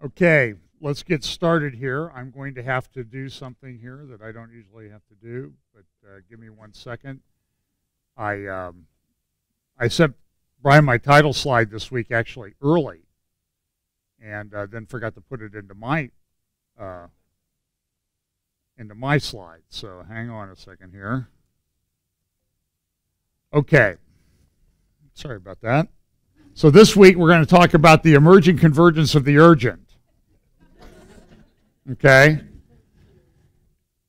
Okay, let's get started here. I'm going to have to do something here that I don't usually have to do, but give me 1 second. I sent Brian my title slide this week actually early, and then forgot to put it into my slide. So hang on a second here. Okay, sorry about that. So this week we're going to talk about the emerging convergence of the urgent. Okay,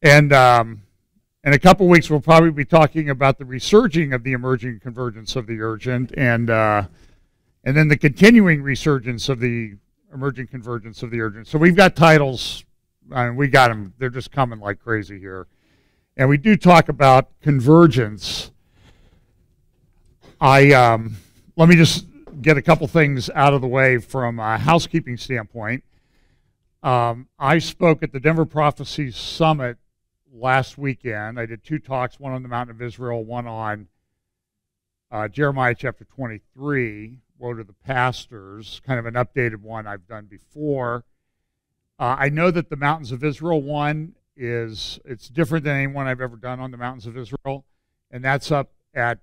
and in a couple weeks we'll probably be talking about the resurging of the emerging convergence of the urgent, and then the continuing resurgence of the emerging convergence of the urgent. So we've got titles. We got them. They're just coming like crazy here, and we do talk about convergence. Let me just get a couple things out of the way from a housekeeping standpoint. I spoke at the Denver Prophecy Summit last weekend. I did 2 talks, one on the Mountain of Israel, one on Jeremiah chapter 23, Woe to the Pastors, kind of an updated one I've done before. I know that the Mountains of Israel one it's different than any one I've ever done on the Mountains of Israel, and that's up at,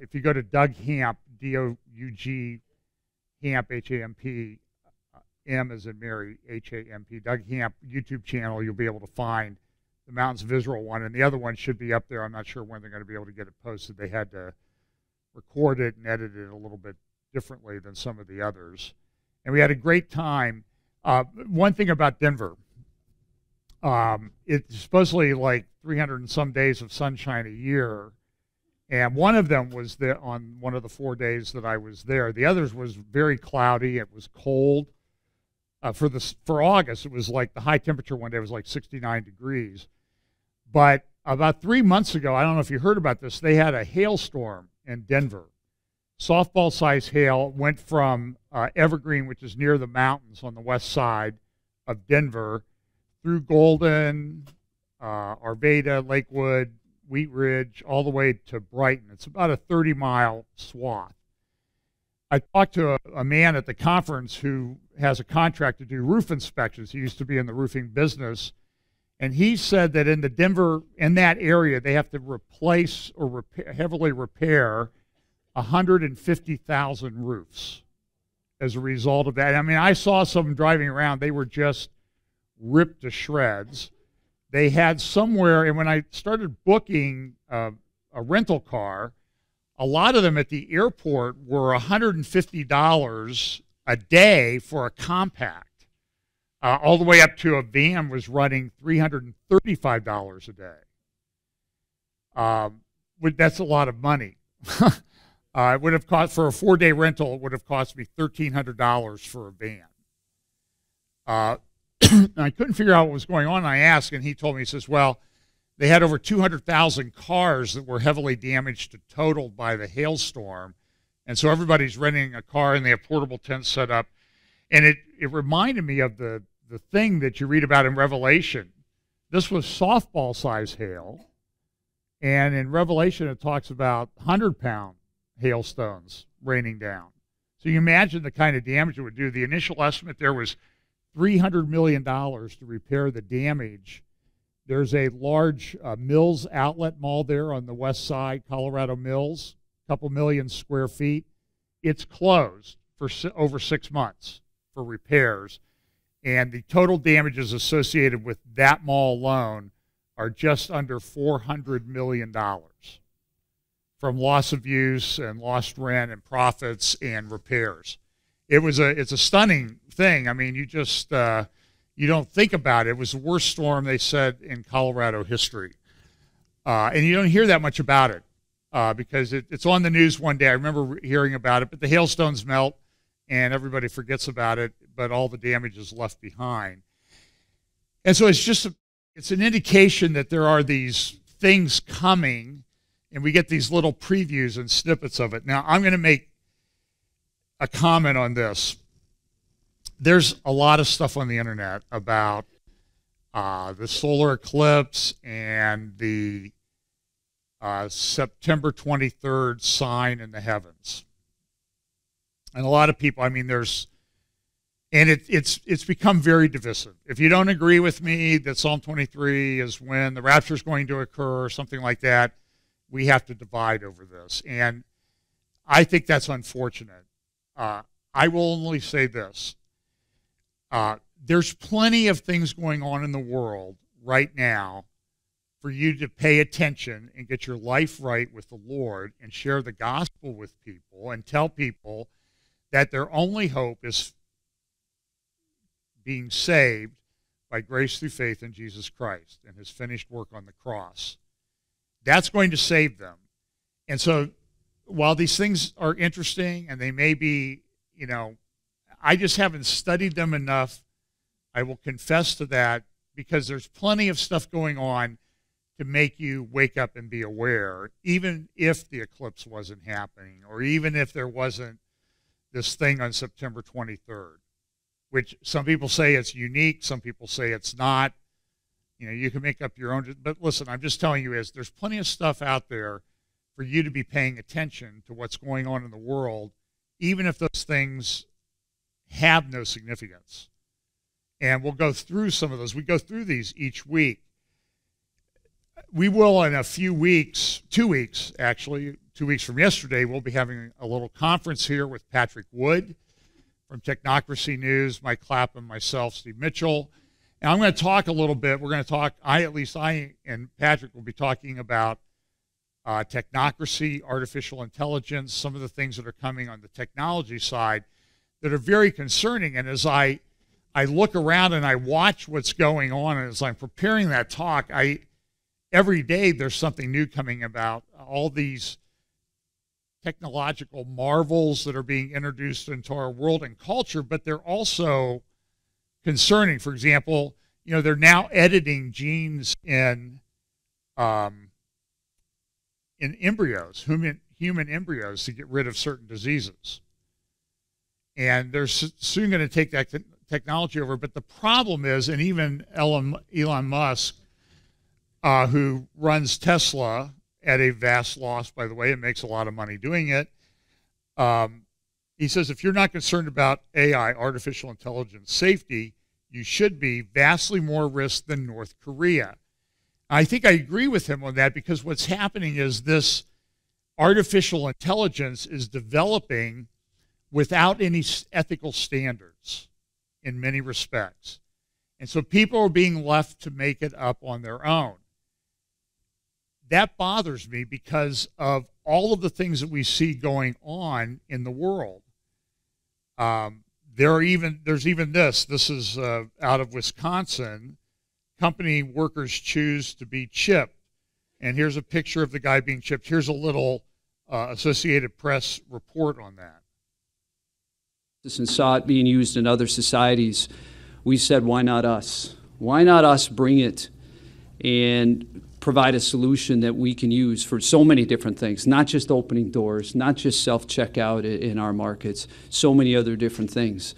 if you go to Doug Hamp, D-O-U-G, Hamp, H-A-M-P, M as in Mary, H-A-M-P, Doug Hamp YouTube channel, you'll be able to find the Mountains of Israel one, and the other one should be up there. I'm not sure when they're going to be able to get it posted. They had to record it and edit it a little bit differently than some of the others. And we had a great time. One thing about Denver, it's supposedly like 300 and some days of sunshine a year, and one of them was there on one of the 4 days that I was there. The others was very cloudy. It was cold. For August, it was like the high temperature one day was like 69 degrees. But about 3 months ago, I don't know if you heard about this, they had a hailstorm in Denver. Softball-sized hail went from Evergreen, which is near the mountains on the west side of Denver, through Golden, Arvada, Lakewood, Wheat Ridge, all the way to Brighton. It's about a 30-mile swath. I talked to a man at the conference who has a contract to do roof inspections. He used to be in the roofing business. And he said that in that area, they have to replace or heavily repair 150,000 roofs as a result of that. I mean, I saw some driving around. They were just ripped to shreds. They had somewhere, and when I started booking a rental car, a lot of them at the airport were $150 a day for a compact. All the way up to a van was running $335 a day. That's a lot of money. It would have cost, for a 4-day rental, it would have cost me $1,300 for a van. I couldn't figure out what was going on. I asked, and he told me, he says, well, they had over 200,000 cars that were heavily damaged to totaled by the hailstorm. And so everybody's renting a car, and they have portable tents set up. And it reminded me of the thing that you read about in Revelation. This was softball-sized hail. And in Revelation, it talks about 100-pound hailstones raining down. So you imagine the kind of damage it would do. The initial estimate there was $300 million to repair the damage. There's a large Mills outlet mall there on the west side, Colorado Mills, a couple million square feet. It's closed for over 6 months for repairs. And the total damages associated with that mall alone are just under $400 million from loss of use and lost rent and profits and repairs. It's a stunning thing. I mean, you just you don't think about it. It was the worst storm, they said, in Colorado history. And you don't hear that much about it because it's on the news one day. I remember hearing about it, but the hailstones melt and everybody forgets about it, but all the damage is left behind. And so it's an indication that there are these things coming, and we get these little previews and snippets of it. Now, I'm going to make a comment on this. There's a lot of stuff on the internet about the solar eclipse and the September 23rd sign in the heavens. And a lot of people, I mean, there's And it's become very divisive. If you don't agree with me that Psalm 23 is when the rapture is going to occur or something like that, we have to divide over this. And I think that's unfortunate. I will only say this. There's plenty of things going on in the world right now for you to pay attention and get your life right with the Lord and share the gospel with people and tell people that their only hope is being saved by grace through faith in Jesus Christ and his finished work on the cross. That's going to save them. And so while these things are interesting and they may be, I just haven't studied them enough. I will confess to that, because there's plenty of stuff going on to make you wake up and be aware, even if the eclipse wasn't happening or even if there wasn't this thing on September 23rd. Which some people say it's unique, some people say it's not. You can make up your own. But listen, I'm just telling you there's plenty of stuff out there for you to be paying attention to what's going on in the world, even if those things have no significance. And we'll go through some of those. We go through these each week. We will in a few weeks, 2 weeks actually, 2 weeks from yesterday, we'll be having a little conference here with Patrick Wood from Technocracy News, Mike Clapham, myself, Steve Mitchell. And I'm going to talk a little bit. We're going to talk, I and Patrick will be talking about technocracy, artificial intelligence, some of the things that are coming on the technology side that are very concerning. And as I look around and I watch what's going on, and as I'm preparing that talk, every day there's something new coming about all these technological marvels that are being introduced into our world and culture, but they're also concerning. For example, they're now editing genes in embryos, human embryos, to get rid of certain diseases. And they're soon going to take that technology over. But the problem is, and even Elon Musk, who runs Tesla, at a vast loss, by the way, and makes a lot of money doing it. He says, if you're not concerned about AI, artificial intelligence safety, you should be vastly more risk than North Korea. I think I agree with him on that, because what's happening is this artificial intelligence is developing without any ethical standards in many respects. And so people are being left to make it up on their own. That bothers me because of all of the things that we see going on in the world. There's even this. This is out of Wisconsin. Company workers choose to be chipped. And here's a picture of the guy being chipped. Here's a little Associated Press report on that. And saw it being used in other societies. We said, why not us? Why not us bring it and provide a solution that we can use for so many different things, not just opening doors, not just self-checkout in our markets, so many other different things.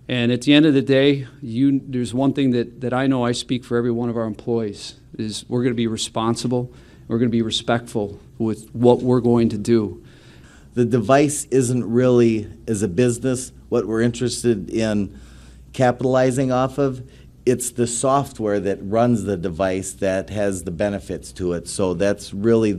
And at the end of the day, there's one thing that I know I speak for every one of our employees, is we're going to be responsible, we're going to be respectful with what we're going to do. The device isn't really, as a business, what we're interested in capitalizing off of. It's the software that runs the device that has the benefits to it. So that's really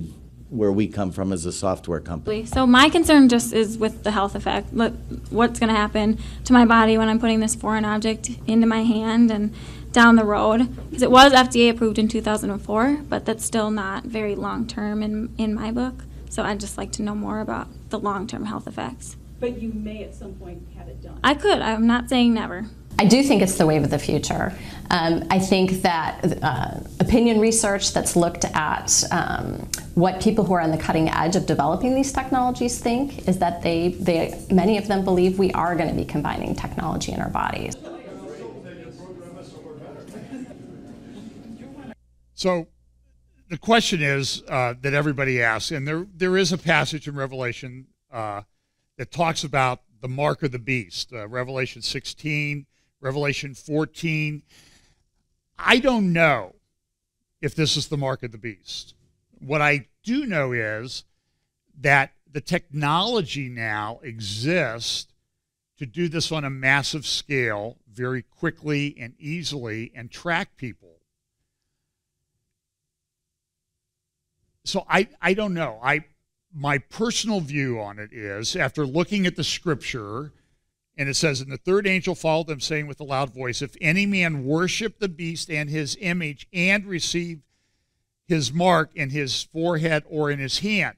where we come from as a software company. So my concern just is with the health effect. What's going to happen to my body when I'm putting this foreign object into my hand and down the road? Because it was FDA approved in 2004, but that's still not very long term in my book. So I'd just like to know more about the long-term health effects. But you may at some point have it done. I could. I'm not saying never. I do think it's the wave of the future. I think that opinion research that's looked at what people who are on the cutting edge of developing these technologies think is that many of them believe we are going to be combining technology in our bodies. So the question is that everybody asks, and there is a passage in Revelation that talks about the mark of the beast, Revelation 16, Revelation 14. I don't know if this is the mark of the beast. What I do know is that the technology now exists to do this on a massive scale very quickly and easily and track people. So I don't know. My personal view on it is, after looking at the scripture, and it says, and the third angel followed them, saying with a loud voice, if any man worship the beast and his image and receive his mark in his forehead or in his hand.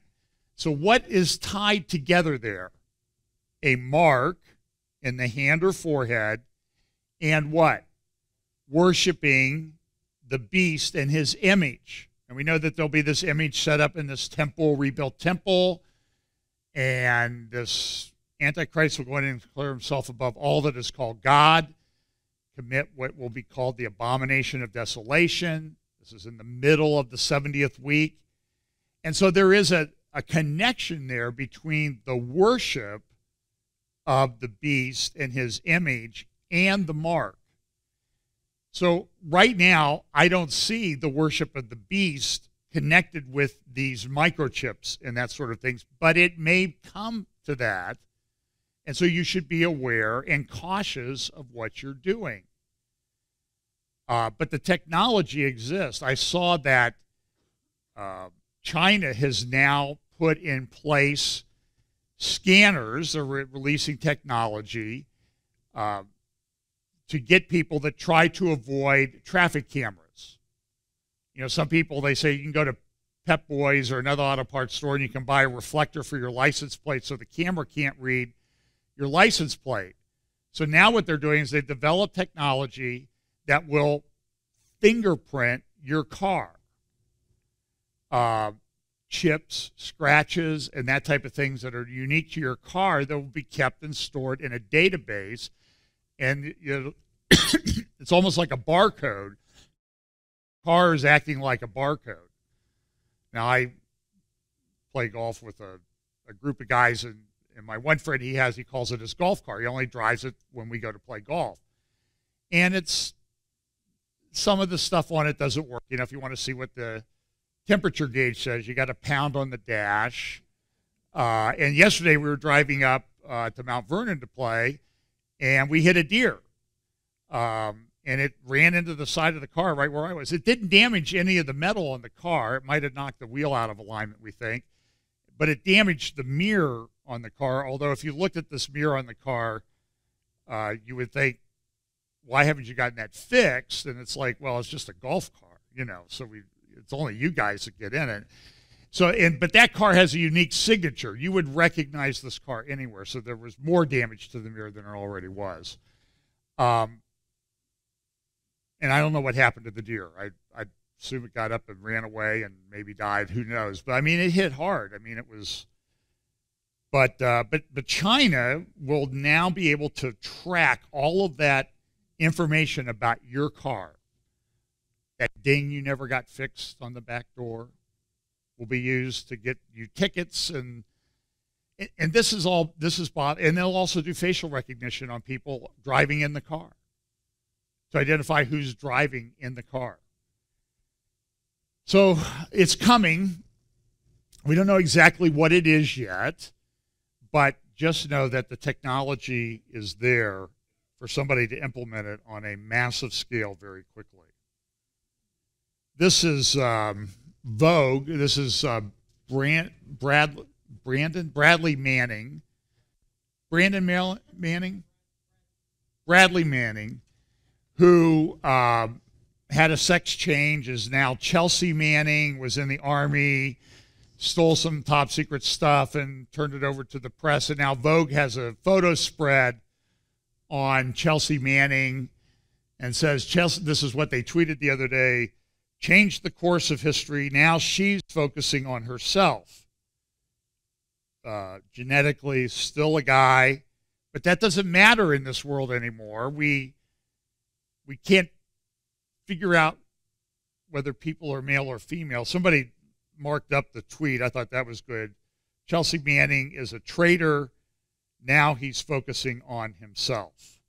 So what is tied together there? A mark in the hand or forehead, and what? Worshiping the beast and his image. And we know that there'll be this image set up in this temple, rebuilt temple, and this Antichrist will go in and declare himself above all that is called God, commit what will be called the abomination of desolation. This is in the middle of the 70th week. And so there is a connection there between the worship of the beast and his image and the mark. So right now, I don't see the worship of the beast connected with these microchips and that sort of things, but it may come to that. And so you should be aware and cautious of what you're doing. But the technology exists. I saw that China has now put in place scanners. They're releasing technology to get people that try to avoid traffic cameras. You know, some people, they say you can go to Pep Boys or another auto parts store and you can buy a reflector for your license plate so the camera can't read your license plate. So now what they're doing is they've developed technology that will fingerprint your car. Chips, scratches, and that type of things that are unique to your car that will be kept and stored in a database. And it's almost like a barcode. Car is acting like a barcode. Now, I play golf with a group of guys, and my one friend, he calls it his golf car. He only drives it when we go to play golf. And it's, some of the stuff on it doesn't work. You know, if you want to see what the temperature gauge says, you got to pound on the dash. And yesterday we were driving up to Mount Vernon to play, and we hit a deer. And it ran into the side of the car right where I was. It didn't damage any of the metal on the car. It might have knocked the wheel out of alignment, we think. But it damaged the mirror on the car, although if you looked at this mirror on the car, you would think, why haven't you gotten that fixed? And it's like, well, it's just a golf car, you know, so it's only you guys that get in it. So, but that car has a unique signature. You would recognize this car anywhere, so there was more damage to the mirror than there already was. And I don't know what happened to the deer. I assume it got up and ran away and maybe died. Who knows? But I mean, it hit hard. I mean, it was. But China will now be able to track all of that information about your car. That ding you never got fixed on the back door will be used to get you tickets, and this is Bob. And they'll also do facial recognition on people driving in the car to identify who's driving in the car. So it's coming. We don't know exactly what it is yet, but just know that the technology is there for somebody to implement it on a massive scale very quickly. This is Vogue. This is Bradley Manning. Bradley Manning, who had a sex change, is now Chelsea Manning, was in the Army, stole some top secret stuff and turned it over to the press. And now Vogue has a photo spread on Chelsea Manning and says, Chelsea, this is what they tweeted the other day, changed the course of history. Now she's focusing on herself. Genetically, still a guy, but that doesn't matter in this world anymore. We can't figure out whether people are male or female. Somebody marked up the tweet. I thought that was good. Chelsea Manning is a traitor. Now he's focusing on himself.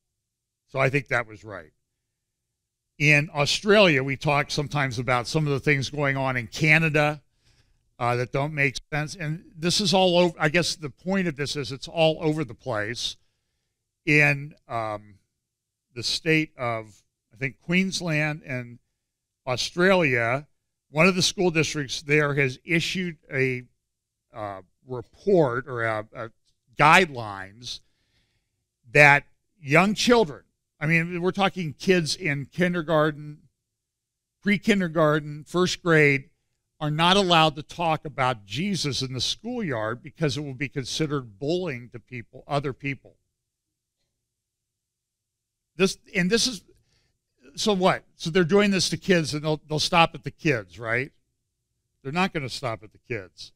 So I think that was right. In Australia, we talk sometimes about some of the things going on in Canada that don't make sense. And this is all over. I guess the point of this is it's all over the place. in the state of, I think, Queensland and Australia, one of the school districts there has issued a report or guidelines that young children, I mean, we're talking kids in kindergarten, pre-kindergarten, first grade, are not allowed to talk about Jesus in the schoolyard because it will be considered bullying to people, other people. This is, so what? So they're doing this to kids, and they'll stop at the kids, right? They're not going to stop at the kids.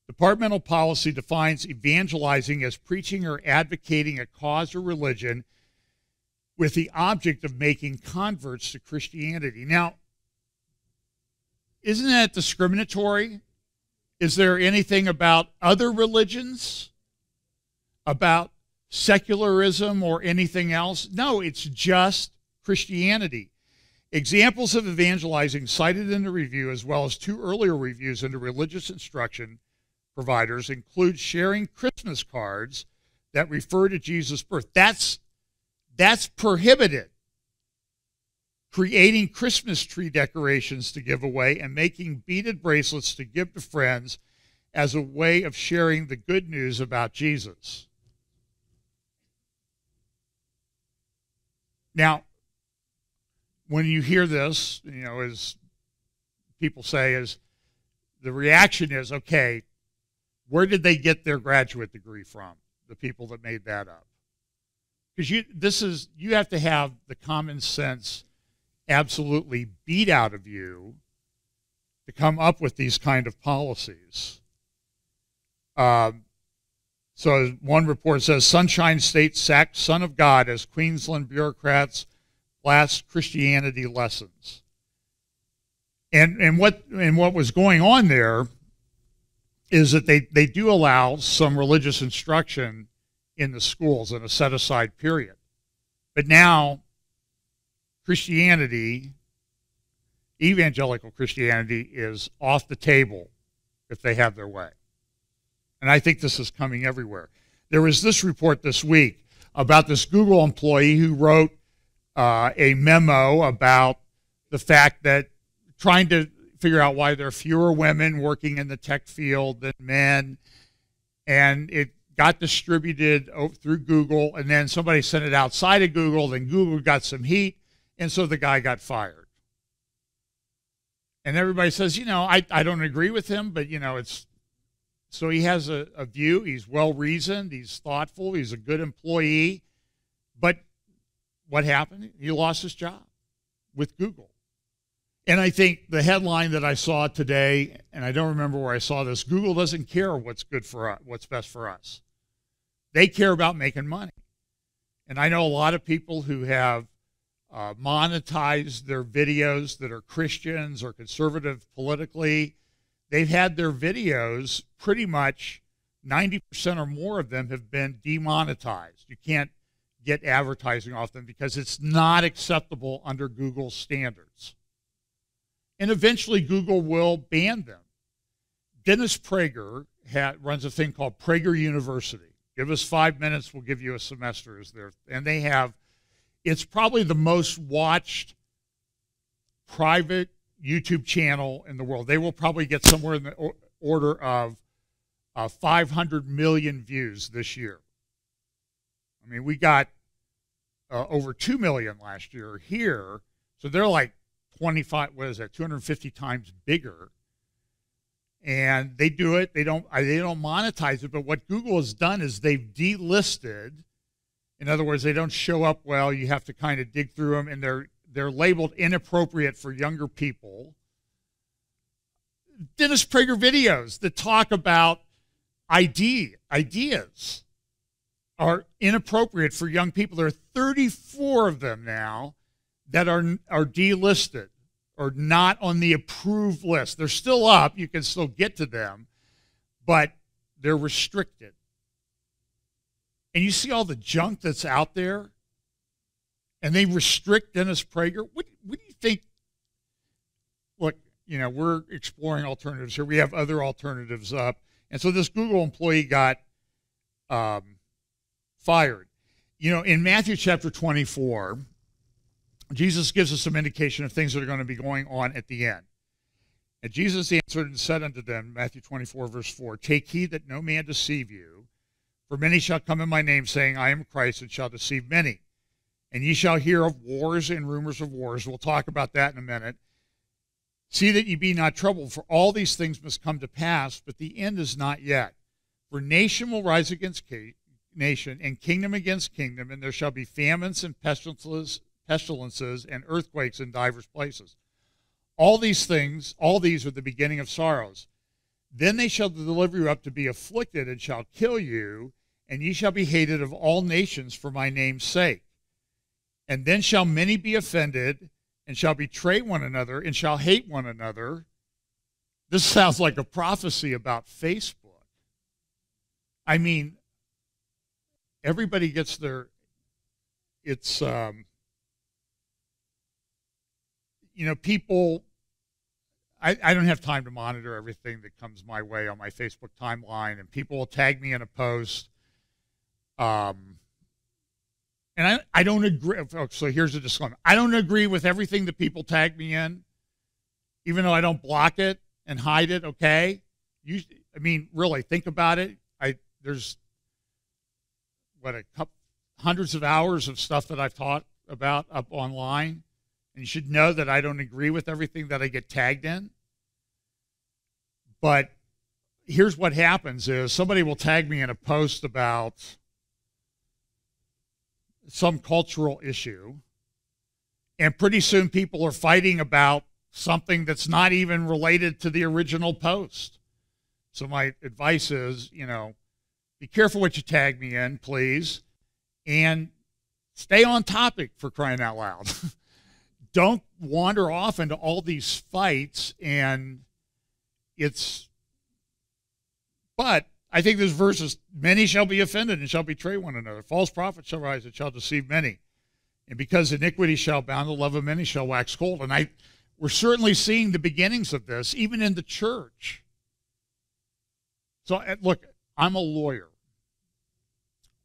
Departmental policy defines evangelizing as preaching or advocating a cause or religion with the object of making converts to Christianity. Now, isn't that discriminatory? Is there anything about other religions, about secularism or anything else? No, it's just Christianity. Examples of evangelizing cited in the review, as well as 2 earlier reviews into religious instruction providers, include sharing Christmas cards that refer to Jesus' birth. That's prohibited. Creating Christmas tree decorations to give away and making beaded bracelets to give to friends as a way of sharing the good news about Jesus. Now, when you hear this, you know, as people say, is the reaction is, okay, where did they get their graduate degree from? The people that made that up. Because you have to have the common sense absolutely beat out of you to come up with these kind of policies. So one report says, Sunshine State sacked Son of God as Queensland bureaucrats blast Christianity lessons. And what was going on there is that they do allow some religious instruction in the schools in a set-aside period. But now Christianity, evangelical Christianity, is off the table if they have their way. And I think this is coming everywhere. There was this report this week about this Google employee who wrote a memo about the fact that trying to figure out why there are fewer women working in the tech field than men, and it got distributed through Google, and then somebody sent it outside of Google, then Google got some heat, and so the guy got fired. And everybody says, you know, I don't agree with him, but, you know, it's, so he has a view, he's well-reasoned, he's thoughtful, he's a good employee, but what happened? He lost his job with Google. And I think the headline that I saw today, and I don't remember where I saw this, Google doesn't care what's good for us, what's best for us. They care about making money. And I know a lot of people who have monetized their videos that are Christians or conservative politically. They've had their videos pretty much 90% or more of them have been demonetized. You can't get advertising off them because it's not acceptable under Google's standards. And eventually Google will ban them. Dennis Prager runs a thing called Prager University. Give us 5 minutes, we'll give you a semester. And they have, it's probably the most watched private YouTube channel in the world. They will probably get somewhere in the order of 500 million views this year. I mean, we got over 2 million last year here. So they're like 250 times bigger. And they do it. They don't monetize it. But what Google has done is they've delisted. In other words, they don't show up well. You have to kind of dig through them, and they're labeled inappropriate for younger people. Dennis Prager videos that talk about ideas are inappropriate for young people. There are 34 of them now that are delisted or not on the approved list. They're still up. You can still get to them, but they're restricted. And you see all the junk that's out there, and they restrict Dennis Prager. What do you think? Look, you know, we're exploring alternatives here. We have other alternatives up. And so this Google employee got fired. You know, in Matthew chapter 24, Jesus gives us some indication of things that are going to be going on at the end. And Jesus answered and said unto them, Matthew 24, verse 4, take heed that no man deceive you, for many shall come in my name, saying, I am Christ, and shall deceive many. And ye shall hear of wars and rumors of wars. We'll talk about that in a minute. See that ye be not troubled, for all these things must come to pass, but the end is not yet. For nation will rise against nation, and kingdom against kingdom, and there shall be famines and pestilences and earthquakes in divers places. All these things, all these are the beginning of sorrows. Then they shall deliver you up to be afflicted, and shall kill you, and ye shall be hated of all nations for my name's sake. And then shall many be offended, and shall betray one another, and shall hate one another. This sounds like a prophecy about Facebook. I mean, everybody gets their, it's, you know, people, I don't have time to monitor everything that comes my way on my Facebook timeline, and people will tag me in a post. And I don't agree. So here's a disclaimer. I don't agree with everything that people tag me in, even though I don't block it and hide it, okay? I mean, really, think about it. There's, what, hundreds of hours of stuff that I've taught about up online. And you should know that I don't agree with everything that I get tagged in. But here's what happens is somebody will tag me in a post about some cultural issue, and pretty soon people are fighting about something that's not even related to the original post. So my advice is, you know, be careful what you tag me in, please, and stay on topic, for crying out loud. Don't wander off into all these fights, and but I think this verse is, many shall be offended and shall betray one another. False prophets shall rise and shall deceive many. And because iniquity shall abound, the love of many shall wax cold. And we're certainly seeing the beginnings of this, even in the church. So look, I'm a lawyer.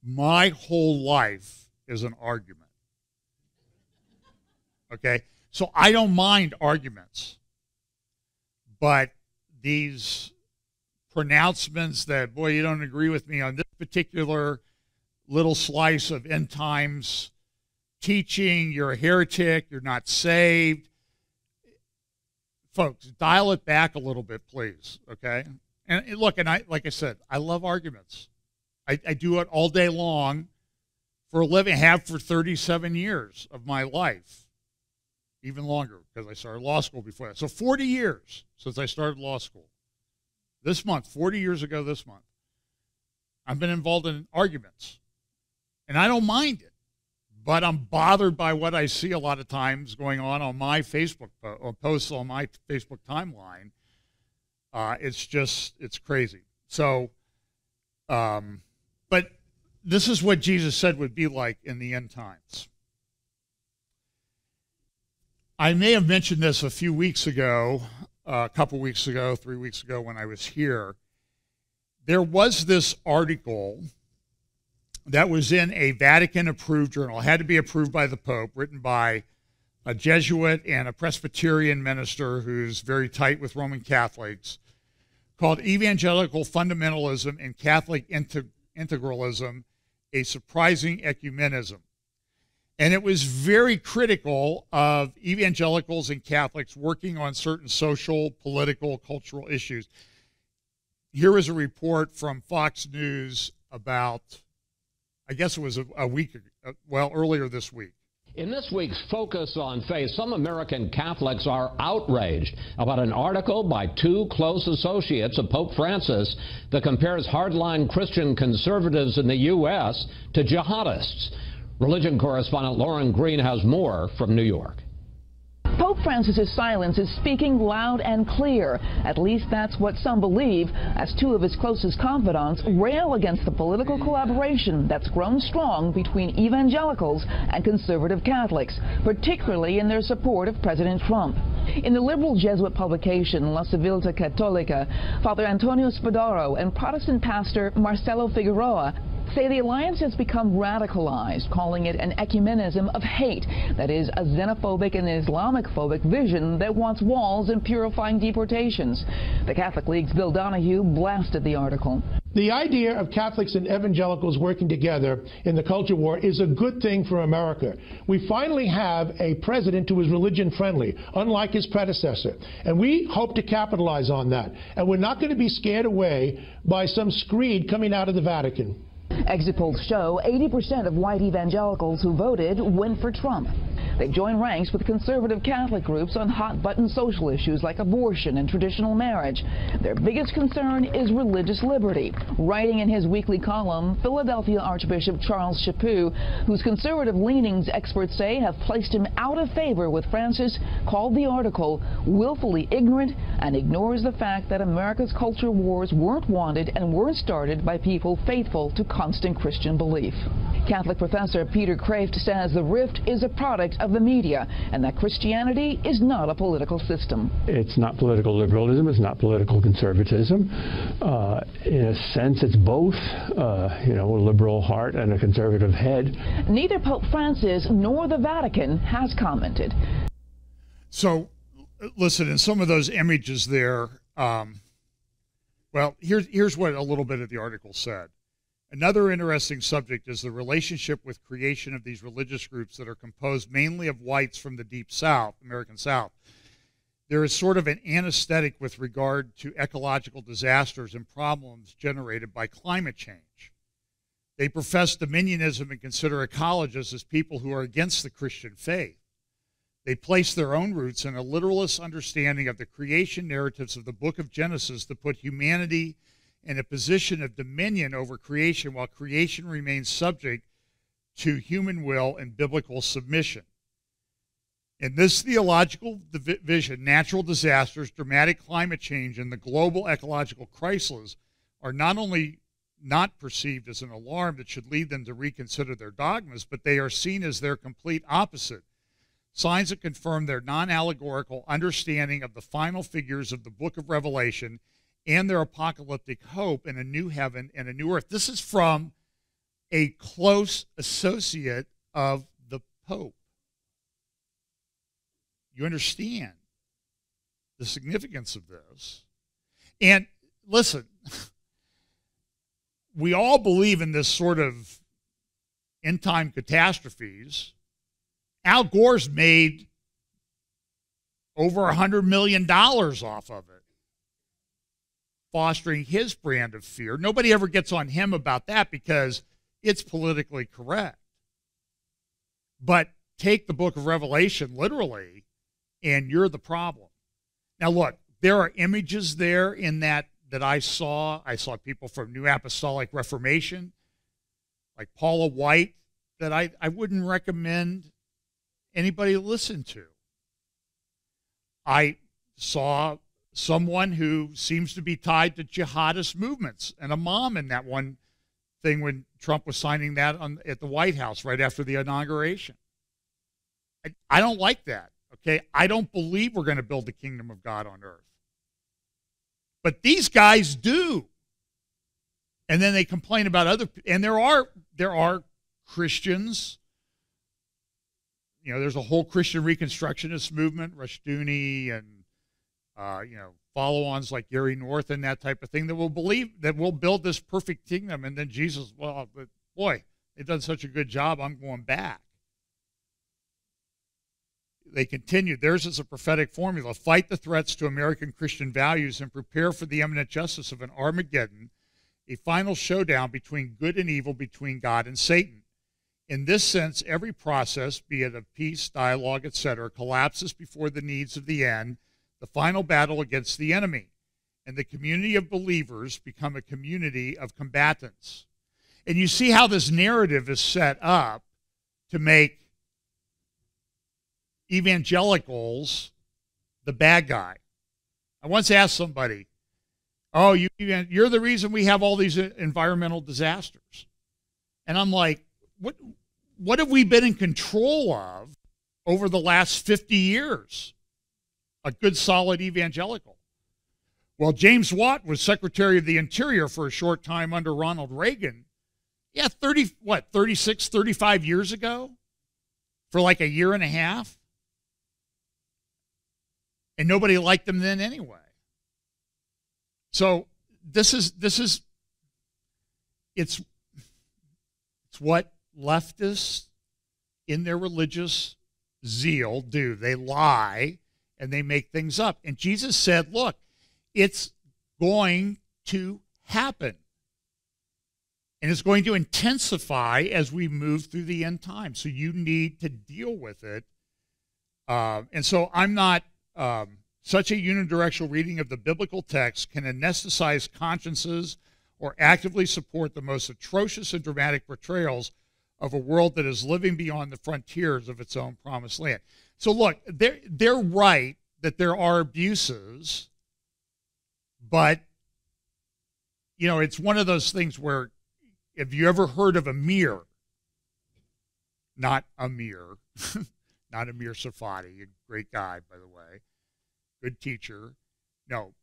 My whole life is an argument. Okay? So I don't mind arguments. But these pronouncements that, boy, you don't agree with me on this particular little slice of end times teaching, you're a heretic, you're not saved. Folks, dial it back a little bit, please, okay? And look, and like I said, I love arguments. I do it all day long for a living. I have for 37 years of my life, even longer, because I started law school before that. So 40 years since I started law school. This month, 40 years ago this month, I've been involved in arguments. And I don't mind it. But I'm bothered by what I see a lot of times going on my Facebook posts on my Facebook timeline. It's crazy. So, but this is what Jesus said would be like in the end times. I may have mentioned this a few weeks ago, a couple weeks ago, 3 weeks ago when I was here. There was this article that was in a Vatican-approved journal. It had to be approved by the Pope, written by a Jesuit and a Presbyterian minister who's very tight with Roman Catholics, called Evangelical Fundamentalism and Catholic Integralism, a Surprising Ecumenism. And it was very critical of evangelicals and Catholics working on certain social, political, cultural issues. Here is a report from Fox News about, I guess it was a week, earlier this week. In this week's Focus on Faith, some American Catholics are outraged about an article by two close associates of Pope Francis that compares hardline Christian conservatives in the U.S. to jihadists. Religion correspondent Lauren Green has more from New York. Pope Francis's silence is speaking loud and clear. At least that's what some believe, as two of his closest confidants rail against the political collaboration that's grown strong between evangelicals and conservative Catholics, particularly in their support of President Trump. In the liberal Jesuit publication La Civiltà Cattolica, Father Antonio Spadaro and Protestant pastor Marcelo Figueroa say the alliance has become radicalized, calling it an ecumenism of hate, that is, a xenophobic and Islamophobic vision that wants walls and purifying deportations. The Catholic League's Bill Donahue blasted the article. The idea of Catholics and evangelicals working together in the culture war is a good thing for America. We finally have a president who is religion-friendly, unlike his predecessor, and we hope to capitalize on that. And we're not going to be scared away by some screed coming out of the Vatican. Exit polls show 80% of white evangelicals who voted went for Trump. They've joined ranks with conservative Catholic groups on hot-button social issues like abortion and traditional marriage. Their biggest concern is religious liberty. Writing in his weekly column, Philadelphia Archbishop Charles Chaput, whose conservative leanings experts say have placed him out of favor with Francis, called the article willfully ignorant and ignores the fact that America's culture wars weren't wanted and weren't started by people faithful to constant Christian belief. Catholic professor Peter Kraft says the rift is a product of the media and that Christianity is not a political system. It's not political liberalism, it's not political conservatism. In a sense, it's both, a liberal heart and a conservative head. Neither Pope Francis nor the Vatican has commented. So, listen, in some of those images there, well, here's what a little bit of the article said. Another interesting subject is the relationship with creation of these religious groups that are composed mainly of whites from the deep South, American South. There is sort of an anesthetic with regard to ecological disasters and problems generated by climate change. They profess dominionism and consider ecologists as people who are against the Christian faith. They place their own roots in a literalist understanding of the creation narratives of the book of Genesis to put humanity in a position of dominion over creation while creation remains subject to human will and biblical submission. In this theological vision, natural disasters, dramatic climate change, and the global ecological crisis are not only not perceived as an alarm that should lead them to reconsider their dogmas, but they are seen as their complete opposite, signs that confirm their non-allegorical understanding of the final figures of the book of Revelation and their apocalyptic hope in a new heaven and a new earth. This is from a close associate of the Pope. You understand the significance of this. And listen, we all believe in this sort of end-time catastrophes. Al Gore's made over $100 million off of it, fostering his brand of fear. Nobody ever gets on him about that because it's politically correct. But take the book of Revelation literally, and you're the problem. Now, look, there are images there in that I saw. I saw people from New Apostolic Reformation, like Paula White, that I wouldn't recommend anybody listen to. I saw someone who seems to be tied to jihadist movements and a mom in that one thing when Trump was signing that at the White House right after the inauguration. I don't like that, okay? I don't believe we're going to build the kingdom of God on earth. But these guys do. And then they complain about other, and there are Christians. There's a whole Christian Reconstructionist movement, Rushdoony and follow-ons like Gary North and that type of thing that will believe that we'll build this perfect kingdom, and then Jesus, well, but boy, they've done such a good job, I'm going back. They continue, theirs is a prophetic formula: fight the threats to American Christian values and prepare for the imminent justice of an Armageddon, a final showdown between good and evil, between God and Satan. In this sense, every process, be it of peace, dialogue, etc., collapses before the needs of the end, the final battle against the enemy, and the community of believers become a community of combatants. And you see how this narrative is set up to make evangelicals the bad guy. I once asked somebody, oh, you're the reason we have all these environmental disasters. And I'm like, what have we been in control of over the last 50 years? A good, solid evangelical. Well, James Watt was Secretary of the Interior for a short time under Ronald Reagan, Yeah, 36, 35 years ago for like a year and a half. And nobody liked them then anyway. So it's what leftists in their religious zeal do. They lie and they make things up. And Jesus said, look, it's going to happen. And it's going to intensify as we move through the end time. So you need to deal with it. And so I'm not, such a unidirectional reading of the biblical text can anesthetize consciences or actively support the most atrocious and dramatic portrayals of a world that is living beyond the frontiers of its own promised land. So look, they're right that there are abuses, but, you know, it's one of those things where, have you ever heard of a mirror? Not Amir, not Amir Safadi, a great guy, by the way, good teacher. No,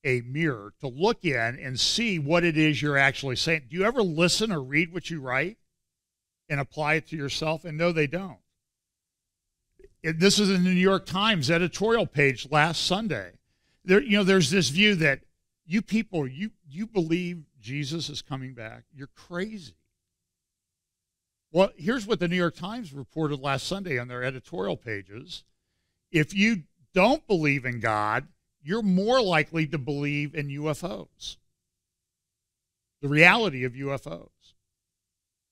a mirror to look in and see what it is you're actually saying. Do you ever listen or read what you write and apply it to yourself? And no, they don't. This is in the New York Times editorial page last Sunday. There's this view that you people, you believe Jesus is coming back. You're crazy. Well, here's what the New York Times reported last Sunday on their editorial pages. If you don't believe in God, you're more likely to believe in UFOs, the reality of UFOs.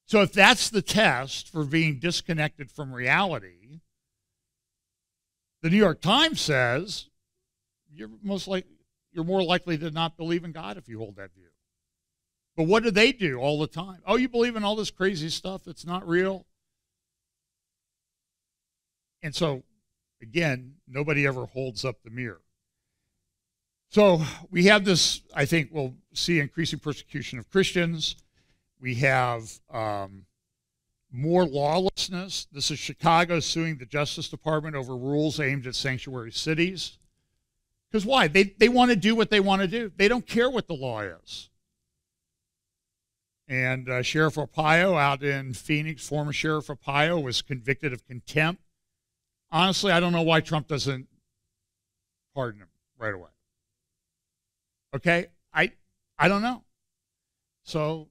So if that's the test for being disconnected from reality, the New York Times says you're more likely to not believe in God if you hold that view. But what do they do all the time? Oh, you believe in all this crazy stuff that's not real? And so, again, nobody ever holds up the mirror. So we have this, I think we'll see increasing persecution of Christians. We have more lawlessness. This is Chicago suing the Justice Department over rules aimed at sanctuary cities. Because why? They want to do what they want to do. They don't care what the law is. And Sheriff Arpaio out in Phoenix, former Sheriff Arpaio, was convicted of contempt. Honestly, I don't know why Trump doesn't pardon him right away. Okay? I don't know. So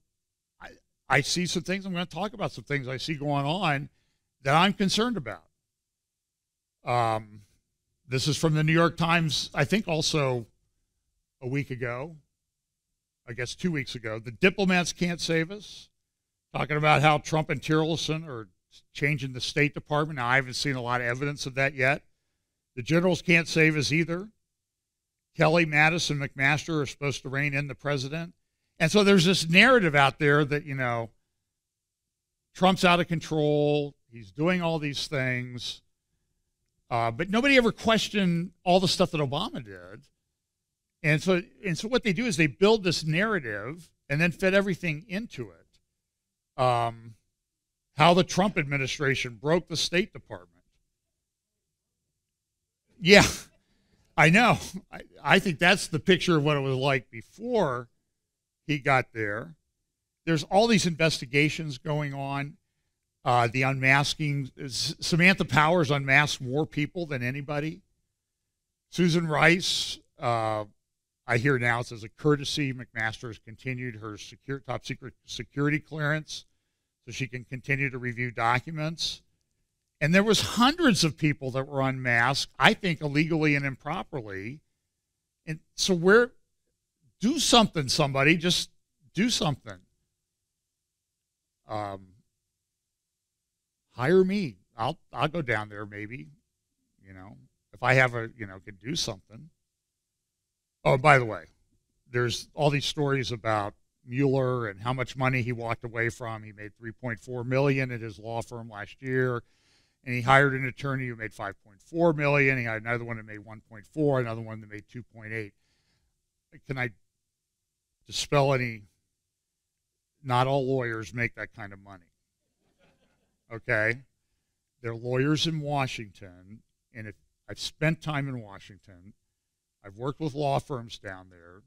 I see some things. I'm going to talk about some things I see going on that I'm concerned about. This is from the New York Times, I think also a week ago. I guess 2 weeks ago. The diplomats can't save us. Talking about how Trump and Tillerson are changing the State Department. Now, I haven't seen a lot of evidence of that yet. The generals can't save us either. Kelly, Mattis, and McMaster are supposed to rein in the president. And so there's this narrative out there that, you know, Trump's out of control. He's doing all these things. But nobody ever questioned all the stuff that Obama did. And so what they do is they build this narrative and then fit everything into it. How the Trump administration broke the State Department. Yeah, I know. I think that's the picture of what it was like before he got there. There's all these investigations going on. The unmasking. Samantha Powers unmasked more people than anybody. Susan Rice, I hear now it's as a courtesy, McMaster has continued her top secret security clearance so she can continue to review documents. And there was hundreds of people that were unmasked, I think illegally and improperly. And so do something, somebody, just do something. Hire me. I'll go down there maybe, you know, if I have could do something. Oh, by the way, there's all these stories about Mueller and how much money he walked away from. He made $3.4 million at his law firm last year, and he hired an attorney who made $5.4 million. He had another one that made $1.4, another one that made $2.8. Can I dispel any? Not all lawyers make that kind of money. Okay, they're lawyers in Washington, and if I've spent time in Washington. I've worked with law firms down there.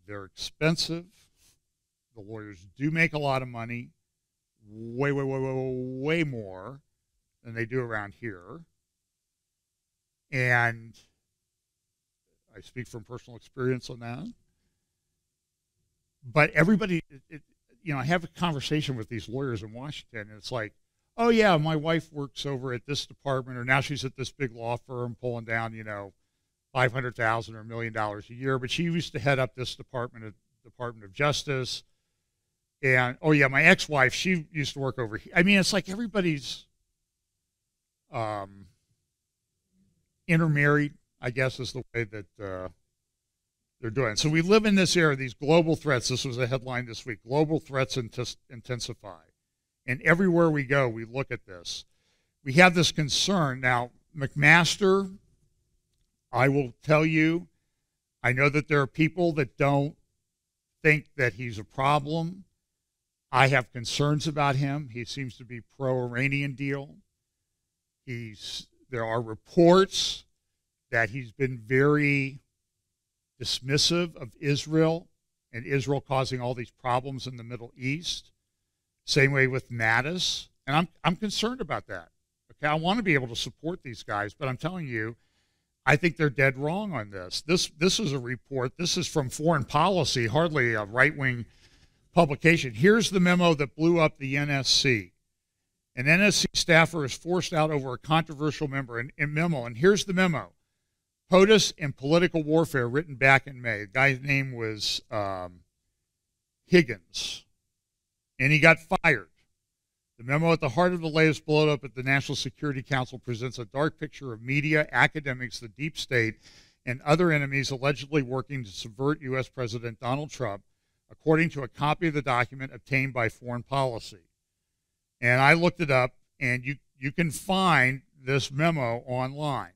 They're expensive. The lawyers do make a lot of money, way, way, way, way, way more than they do around here. And I speak from personal experience on that. But everybody, I have a conversation with these lawyers in Washington, and it's like, oh, yeah, my wife works over at this department, or now she's at this big law firm pulling down, $500,000 or $1 million a year, but she used to head up this Department of Justice. And, oh, yeah, my ex-wife, she used to work over here. I mean, it's like everybody's intermarried, I guess, is the way that they're doing. So we live in this era, these global threats. This was a headline this week. Global threats intensify. And everywhere we go, we look at this. We have this concern. Now, McMaster, I will tell you, I know that there are people that don't think that he's a problem. I have concerns about him. He seems to be pro-Iranian deal. There are reports that he's been very dismissive of Israel and Israel causing all these problems in the Middle East. Same way with Mattis. And I'm concerned about that. Okay, I want to be able to support these guys, but I'm telling you, I think they're dead wrong on this. This is a report. This is from Foreign Policy, hardly a right-wing publication. Here's the memo that blew up the NSC. An NSC staffer is forced out over a controversial memo, and here's the memo. POTUS and Political Warfare, written back in May. The guy's name was Higgins, and he got fired. The memo at the heart of the latest blow-up at the National Security Council presents a dark picture of media, academics, the deep state, and other enemies allegedly working to subvert U.S. President Donald Trump, according to a copy of the document obtained by Foreign Policy. And I looked it up, and you can find this memo online.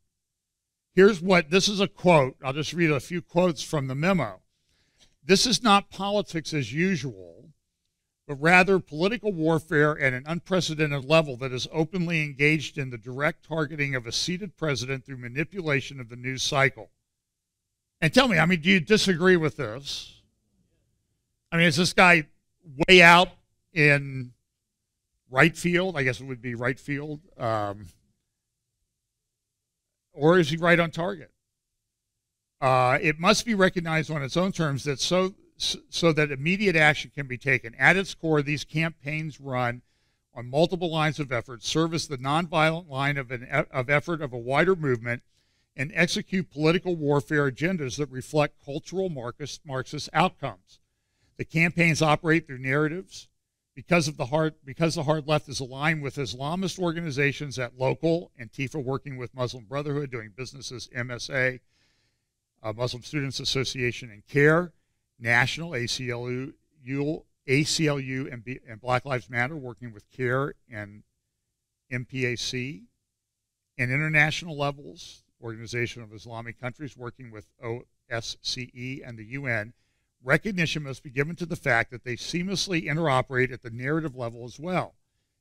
This is a quote. I'll just read a few quotes from the memo. This is not politics as usual, but rather political warfare at an unprecedented level that is openly engaged in the direct targeting of a seated president through manipulation of the news cycle. And tell me, do you disagree with this? Is this guy way out in right field? I guess it would be right field. Or is he right on target? It must be recognized on its own terms that so that immediate action can be taken. At its core, these campaigns run on multiple lines of effort, serve as the nonviolent line of effort of a wider movement, and execute political warfare agendas that reflect cultural Marxist outcomes. The campaigns operate through narratives. Because the hard left is aligned with Islamist organizations at local, Antifa working with Muslim Brotherhood, doing business as MSA, Muslim Students Association and CARE, national, ACLU and Black Lives Matter working with CARE and MPAC, and international levels, Organization of Islamic Countries working with OSCE and the UN. Recognition must be given to the fact that they seamlessly interoperate at the narrative level as well.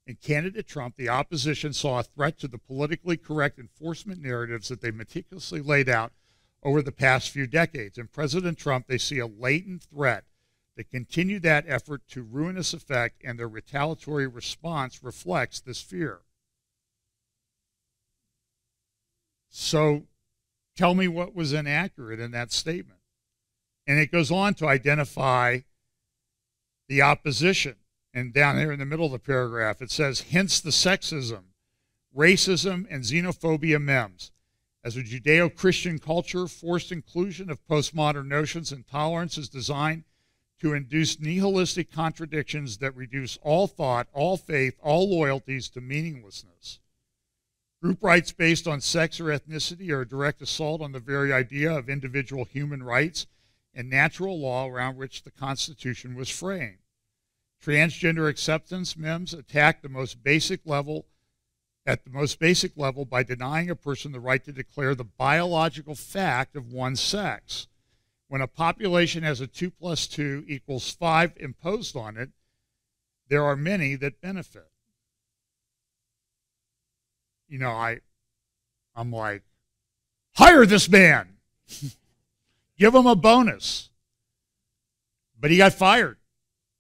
In candidate Trump, the opposition saw a threat to the politically correct enforcement narratives that they meticulously laid out over the past few decades. In President Trump, they see a latent threat that continue that effort to ruinous effect, and their retaliatory response reflects this fear. So tell me what was inaccurate in that statement. And it goes on to identify the opposition. And down here in the middle of the paragraph, it says, hence the sexism, racism, and xenophobia memes. As a Judeo-Christian culture, forced inclusion of postmodern notions and tolerance is designed to induce nihilistic contradictions that reduce all thought, all faith, all loyalties to meaninglessness. Group rights based on sex or ethnicity are a direct assault on the very idea of individual human rights and natural law around which the Constitution was framed. Transgender acceptance memes attack at the most basic level by denying a person the right to declare the biological fact of one's sex. When a population has a 2 + 2 = 5 imposed on it, there are many that benefit. I'm like, hire this man. Give him a bonus. But he got fired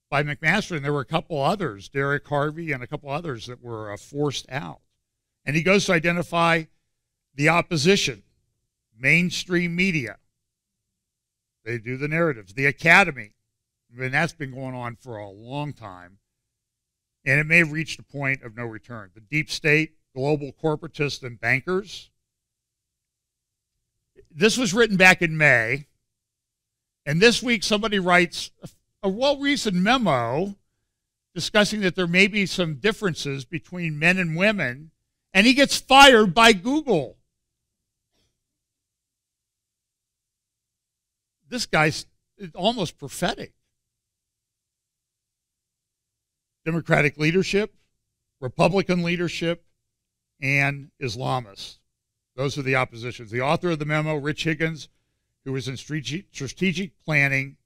by McMaster, and there were a couple others, Derek Harvey and a couple others that were forced out. And he goes to identify the opposition, mainstream media. They do the narratives. The academy, and that's been going on for a long time, and it may have reached a point of no return. The deep state, global corporatists, and bankers. This was written back in May, and this week somebody writes a well-reasoned memo discussing that there may be some differences between men and women, and he gets fired by Google. This guy's almost prophetic. Democratic leadership, Republican leadership, and Islamists. Those are the oppositions. The author of the memo, Rich Higgins, who was in strategic planning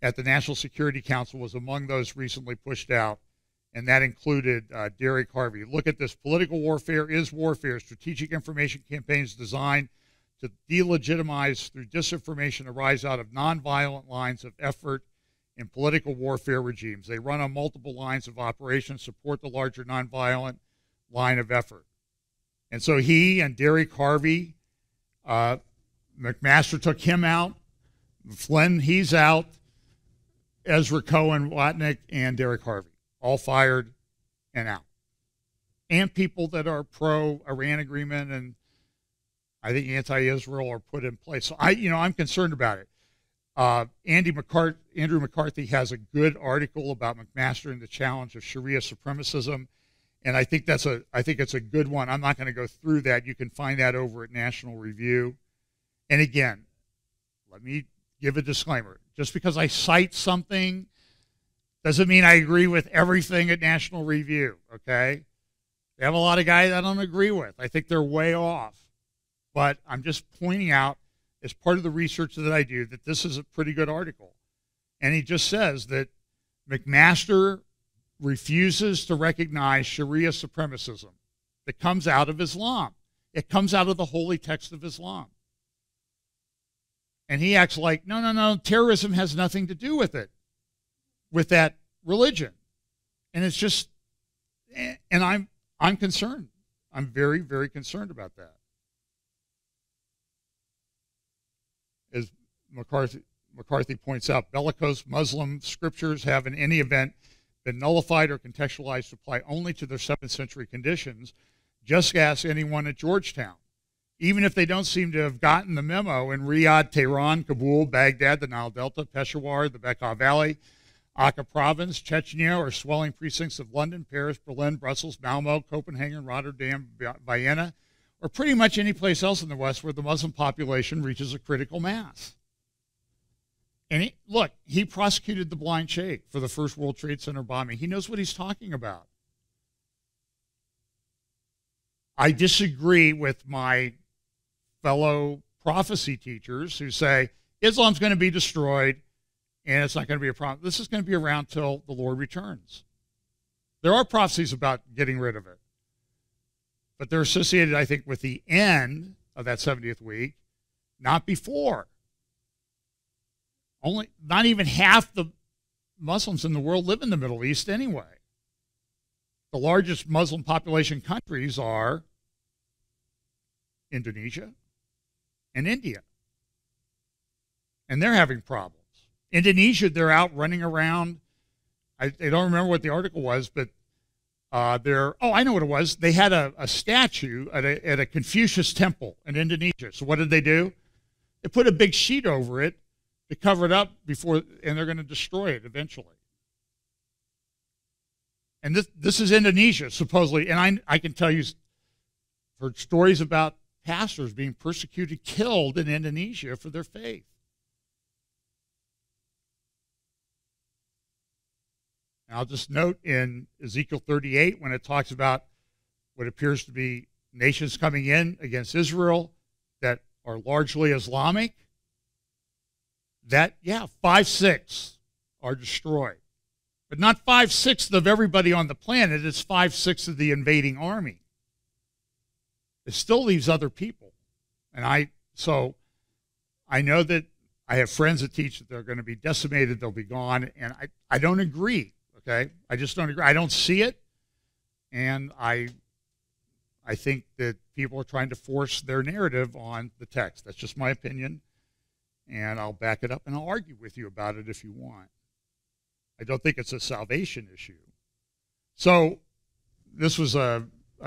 at the National Security Council, was among those recently pushed out, and that included Derek Harvey. Look at this. Political warfare is warfare. Strategic information campaigns designed to delegitimize through disinformation arise out of nonviolent lines of effort in political warfare regimes. They run on multiple lines of operation, support the larger nonviolent line of effort. And so he and Derek Harvey, McMaster took him out. Flynn, he's out. Ezra Cohen, Watnick, and Derek Harvey, all fired and out. And people that are pro-Iran agreement and I think anti-Israel are put in place. So I'm concerned about it. Andrew McCarthy has a good article about McMaster and the challenge of Sharia supremacism, and I think it's a good one. I'm not going to go through that. You can find that over at National Review. And again, let me give a disclaimer. Just because I cite something doesn't mean I agree with everything at National Review, okay? They have a lot of guys I don't agree with. I think they're way off. But I'm just pointing out, as part of the research that I do, that this is a pretty good article. And he just says that McMaster refuses to recognize Sharia supremacism that comes out of Islam. It comes out of the holy text of Islam. And he acts like, no, terrorism has nothing to do with it, with that religion. And it's just, and I'm concerned. I'm very, very concerned about that. As McCarthy points out, bellicose Muslim scriptures have in any event been nullified or contextualized to apply only to their 7th century conditions. Just ask anyone at Georgetown. Even if they don't seem to have gotten the memo in Riyadh, Tehran, Kabul, Baghdad, the Nile Delta, Peshawar, the Bekaa Valley, Akka Province, Chechnya, or swelling precincts of London, Paris, Berlin, Brussels, Malmo, Copenhagen, Rotterdam, Vienna, or pretty much any place else in the West where the Muslim population reaches a critical mass. And he prosecuted the blind sheikh for the first World Trade Center bombing. He knows what he's talking about. I disagree with my fellow prophecy teachers who say Islam's going to be destroyed and it's not going to be a problem. This is going to be around till the Lord returns. There are prophecies about getting rid of it. But they're associated, I think, with the end of that 70th week, not before. Not even half the Muslims in the world live in the Middle East anyway. The largest Muslim population countries are Indonesia and India. And they're having problems. Indonesia, they're out running around. I don't remember what the article was, but I know what it was. They had a statue at a Confucius temple in Indonesia. So what did they do? They put a big sheet over it to cover it up and they're going to destroy it eventually. And this is Indonesia, supposedly. And I can tell you, heard stories about pastors being persecuted, killed in Indonesia for their faith. And I'll just note in Ezekiel 38, when it talks about what appears to be nations coming in against Israel that are largely Islamic, that, 5/6 are destroyed. But not 5/6 of everybody on the planet, it's 5/6 of the invading army. It still leaves other people. And so I know that I have friends that teach that they're going to be decimated, they'll be gone, and I don't agree, okay? I just don't agree. I don't see it, and I think that people are trying to force their narrative on the text. That's just my opinion, and I'll back it up, and I'll argue with you about it if you want. I don't think it's a salvation issue. So this was a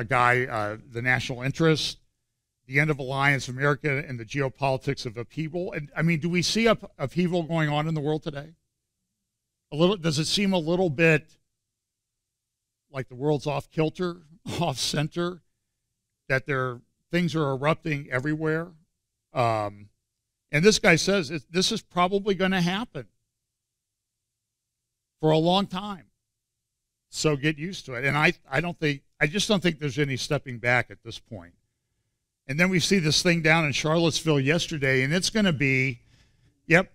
guy, the national interest, the end of Alliance America, and the geopolitics of upheaval. And I mean, do we see upheaval going on in the world today? A little. Does it seem a little bit like the world's off kilter, off center, that things are erupting everywhere? And this guy says this is probably going to happen for a long time. So get used to it. And I just don't think there's any stepping back at this point. And then we see this thing down in Charlottesville yesterday, and it's going to be, yep,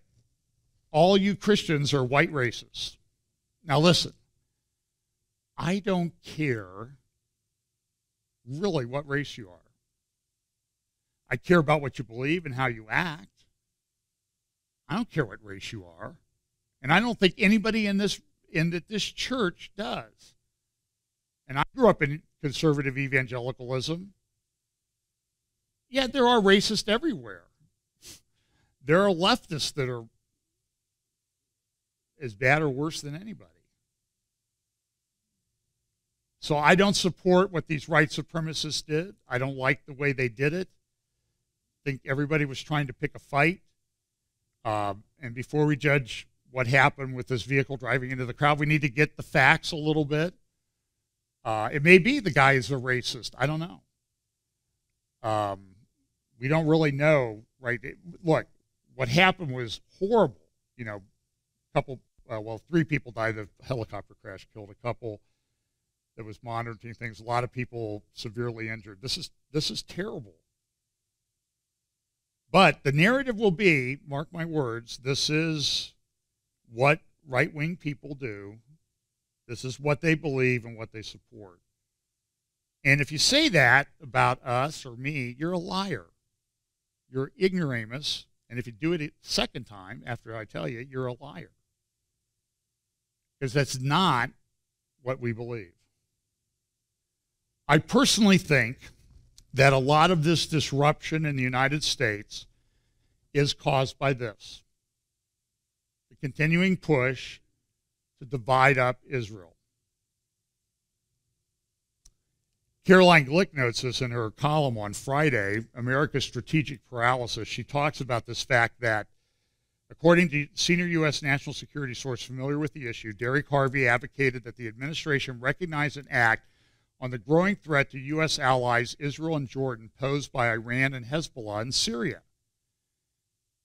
all you Christians are white racists. Now listen, I don't care really what race you are. I care about what you believe and how you act. I don't care what race you are. And I don't think anybody in this church does. And I grew up in conservative evangelicalism. Yeah, there are racists everywhere. There are leftists that are as bad or worse than anybody. So I don't support what these white supremacists did. I don't like the way they did it. I think everybody was trying to pick a fight. And before we judge what happened with this vehicle driving into the crowd, we need to get the facts a little bit. It may be the guy is a racist. I don't know. We don't really know, right? Look, what happened was horrible. You know, three people died. The helicopter crash killed a couple that was monitoring things. A lot of people severely injured. This is terrible. But the narrative will be, mark my words, this is what right-wing people do. This is what they believe and what they support. And if you say that about us or me, you're a liar. You're ignoramus. And if you do it a second time after I tell you, you're a liar. Because that's not what we believe. I personally think that a lot of this disruption in the United States is caused by this: the continuing push to divide up Israel. Caroline Glick notes this in her column on Friday, America's Strategic Paralysis. She talks about this fact that, according to senior U.S. national security source familiar with the issue, Derek Harvey advocated that the administration recognize and act on the growing threat to U.S. allies Israel and Jordan posed by Iran and Hezbollah in Syria.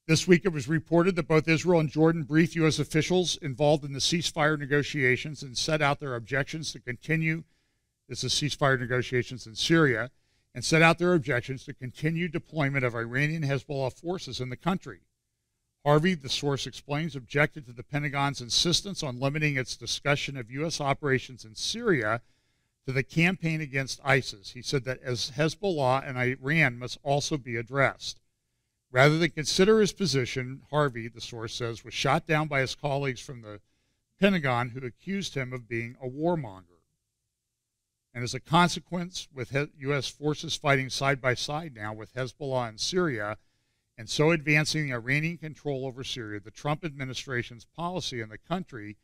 This week it was reported that both Israel and Jordan briefed U.S. officials involved in the ceasefire negotiations and set out their objections to continue. This is ceasefire negotiations in Syria, and set out their objections to continued deployment of Iranian Hezbollah forces in the country. Harvey, the source explains, objected to the Pentagon's insistence on limiting its discussion of U.S. operations in Syria to the campaign against ISIS. He said that as Hezbollah and Iran must also be addressed. Rather than consider his position, Harvey, the source says, was shot down by his colleagues from the Pentagon who accused him of being a warmonger. And as a consequence, with U.S. forces fighting side by side now with Hezbollah in Syria, and so advancing the Iranian control over Syria, the Trump administration's policy in the country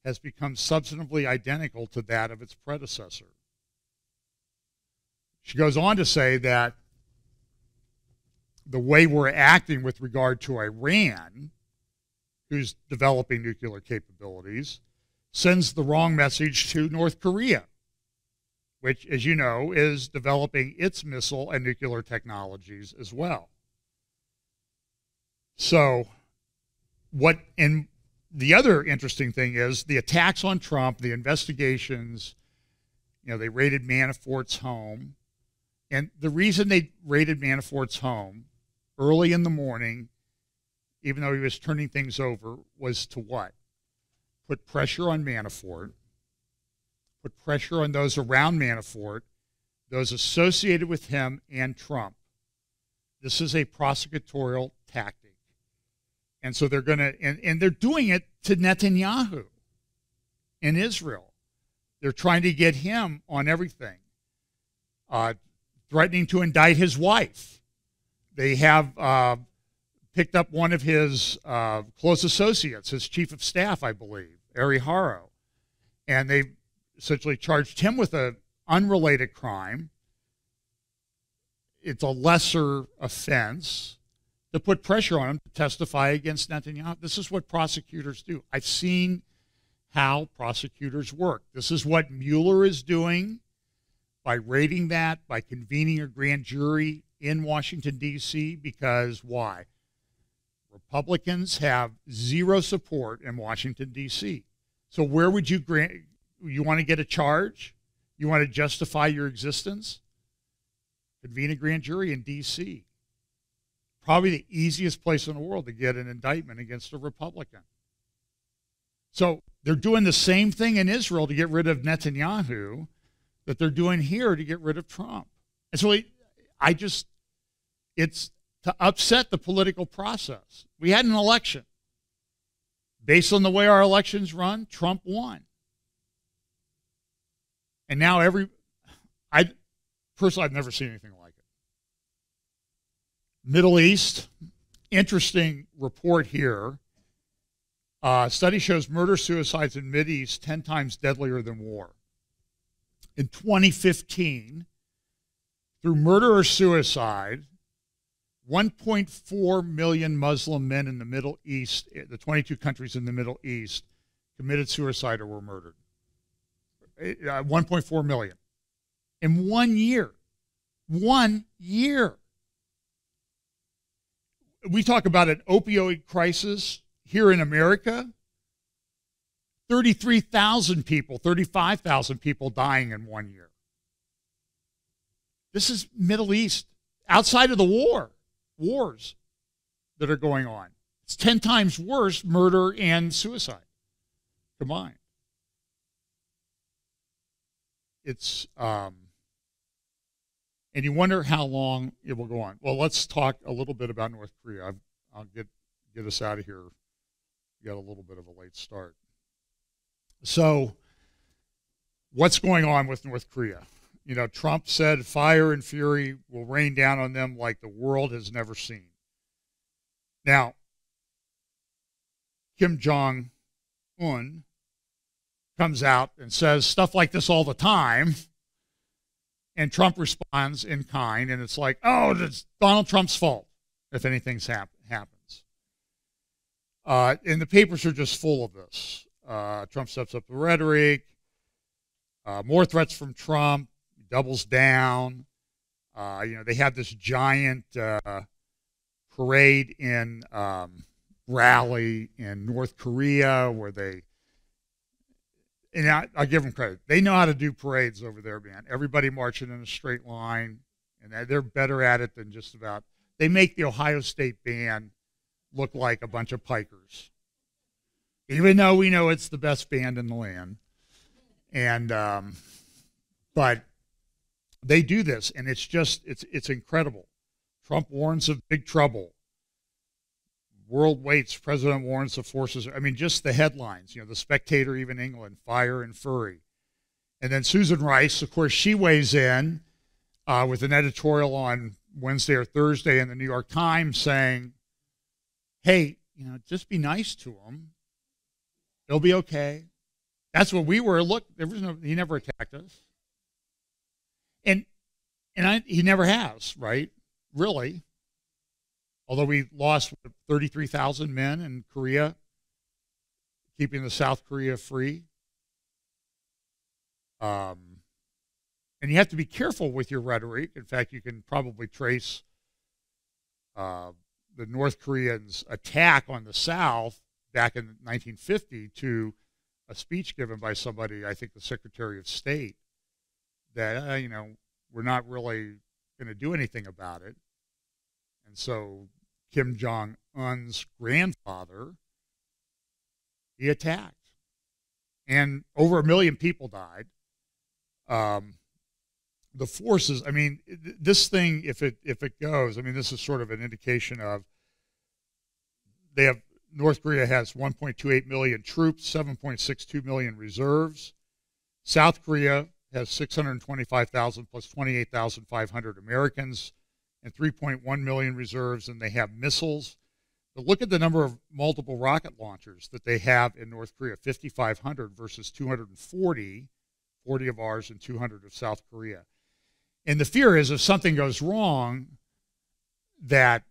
has become substantively identical to that of its predecessor. She goes on to say that the way we're acting with regard to Iran, who's developing nuclear capabilities, sends the wrong message to North Korea, which, as you know, is developing its missile and nuclear technologies as well. So, the other interesting thing is the attacks on Trump, the investigations, they raided Manafort's home. And the reason they raided Manafort's home early in the morning, even though he was turning things over, was to what? Put pressure on Manafort, put pressure on those around Manafort, those associated with him and Trump. This is a prosecutorial tactic. And so they're going to, and they're doing it to Netanyahu in Israel. They're trying to get him on everything, threatening to indict his wife. They have picked up one of his close associates, his chief of staff, I believe, Ari Haro, and they essentially charged him with an unrelated crime. It's a lesser offense to put pressure on him to testify against Netanyahu. This is what prosecutors do. I've seen how prosecutors work. This is what Mueller is doing by raiding that, by convening a grand jury in Washington, D.C., because why? Republicans have zero support in Washington, D.C. So where would you want to get a charge? You want to justify your existence? Convene a grand jury in D.C. Probably the easiest place in the world to get an indictment against a Republican. So they're doing the same thing in Israel to get rid of Netanyahu that they're doing here to get rid of Trump. And so it's to upset the political process. We had an election. Based on the way our elections run, Trump won. And now personally, I've never seen anything like it. Middle East, interesting report here. Study shows murder-suicides in Mideast 10 times deadlier than war. In 2015, through murder or suicide, 1.4 million Muslim men in the Middle East, the 22 countries in the Middle East, committed suicide or were murdered. 1.4 million. In 1 year. 1 year. We talk about an opioid crisis here in America. 33,000 people, 35,000 people dying in 1 year. This is Middle East, outside of the wars that are going on. It's 10 times worse, murder and suicide combined. It's, and you wonder how long it will go on. Well, let's talk a little bit about North Korea. I'll get us out of here. We got a little bit of a late start. So what's going on with North Korea? You know, Trump said fire and fury will rain down on them like the world has never seen. Now, Kim Jong-un comes out and says stuff like this all the time, and Trump responds in kind, and it's like, oh, it's Donald Trump's fault if anything happens. And the papers are just full of this. Trump steps up the rhetoric, more threats from Trump, doubles down. They had this giant parade in rally in North Korea where I give them credit. They know how to do parades over there, man. Everybody marching in a straight line, and they're better at it than just about. They make the Ohio State band look like a bunch of pikers, even though we know it's the best band in the land. And but they do this, and it's incredible. Trump warns of big trouble. World waits. President warns of forces. I mean, just the headlines. You know, The Spectator, even England, fire and fury. And then Susan Rice, of course, she weighs in with an editorial on Wednesday or Thursday in the New York Times saying, hey, just be nice to them. They'll be okay. That's what we were. Look, he never attacked us. And he never has, right? Really. Although we lost 33,000 men in Korea, keeping the South Korea free. And you have to be careful with your rhetoric. In fact, you can probably trace the North Koreans' attack on the South back in 1950 to a speech given by somebody, I think the Secretary of State, that, we're not really going to do anything about it. And so Kim Jong-un's grandfather, he attacked. And over 1 million people died. The forces, this thing, if it goes, this is sort of an indication of they have North Korea has 1.28 million troops, 7.62 million reserves. South Korea has 625,000 plus 28,500 Americans and 3.1 million reserves, and they have missiles. But look at the number of multiple rocket launchers that they have in North Korea, 5,500 versus 240, 40 of ours and 200 of South Korea. And the fear is if something goes wrong, that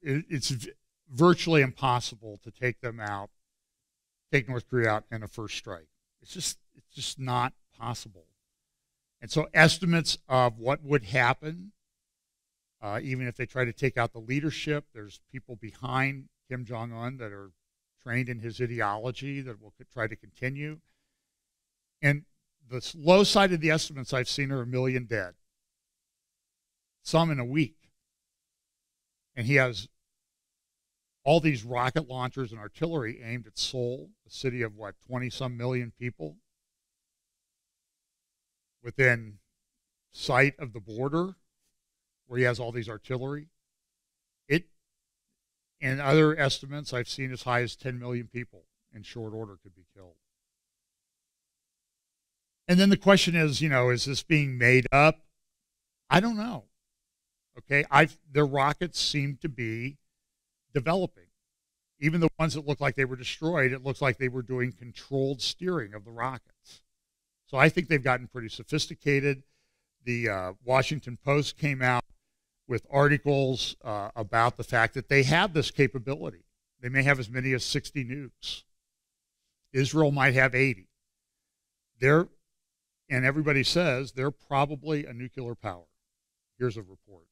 it's virtually impossible to take them out, take North Korea out in a first strike. It's just not possible. And so estimates of what would happen, even if they try to take out the leadership, there's people behind Kim Jong-un that are trained in his ideology that will try to continue. And the low side of the estimates I've seen are 1 million dead, some in a week. And he has all these rocket launchers and artillery aimed at Seoul, a city of, 20-some million people, within sight of the border, where he has all these artillery. And other estimates I've seen as high as 10 million people in short order could be killed. And then the question is, is this being made up? I don't know. Okay, their rockets seem to be developing. Even the ones that look like they were destroyed, it looks like they were doing controlled steering of the rockets. So I think they've gotten pretty sophisticated. The Washington Post came out with articles about the fact that they have this capability. They may have as many as 60 nukes. Israel might have 80. And everybody says they're probably a nuclear power. Here's a report.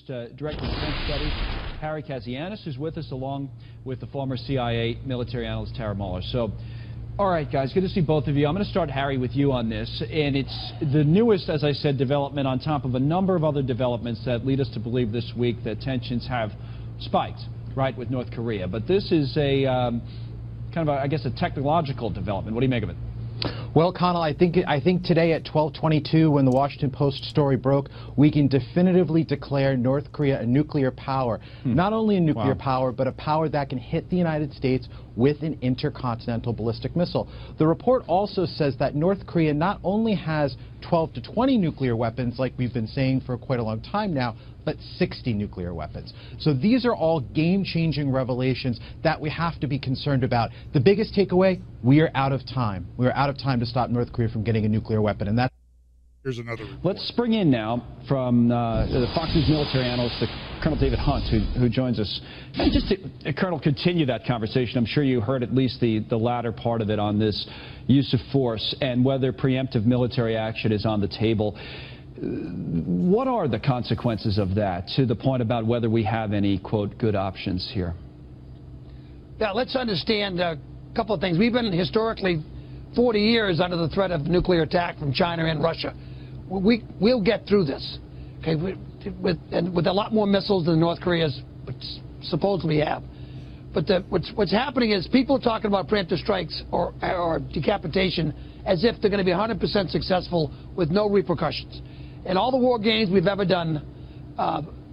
Director of Defense Studies, Harry Kazianis, who's with us, along with the former CIA military analyst Tara Mueller. So, all right, guys, good to see both of you. I'm going to start, Harry, with you on this. And it's the newest, as I said, development on top of a number of other developments that lead us to believe this week that tensions have spiked, right, with North Korea. But this is a kind of, I guess, a technological development. What do you make of it? Well, Connell, I think today at 12:22, when the Washington Post story broke, we can definitively declare North Korea a nuclear power. Not only a nuclear power, but a power that can hit the United States with an intercontinental ballistic missile. The report also says that North Korea not only has 12 to 20 nuclear weapons, like we've been saying for quite a long time now, but 60 nuclear weapons. So these are all game-changing revelations that we have to be concerned about. The biggest takeaway, we are out of time. We are out of time to stop North Korea from getting a nuclear weapon, and that's... Here's another report. Let's bring in now from the Fox News military analyst, Colonel David Hunt, who joins us. And just to, Colonel, continue that conversation. I'm sure you heard at least the latter part of it on this use of force and whether preemptive military action is on the table. What are the consequences of that, to the point about whether we have any, quote, good options here? Yeah, let's understand a couple of things. We've been historically 40 years under the threat of nuclear attack from China and Russia. We'll get through this, okay, with a lot more missiles than North Korea's supposedly have. But what's happening is people are talking about preemptive strikes or decapitation as if they're going to be 100% successful with no repercussions. In all the war games we've ever done,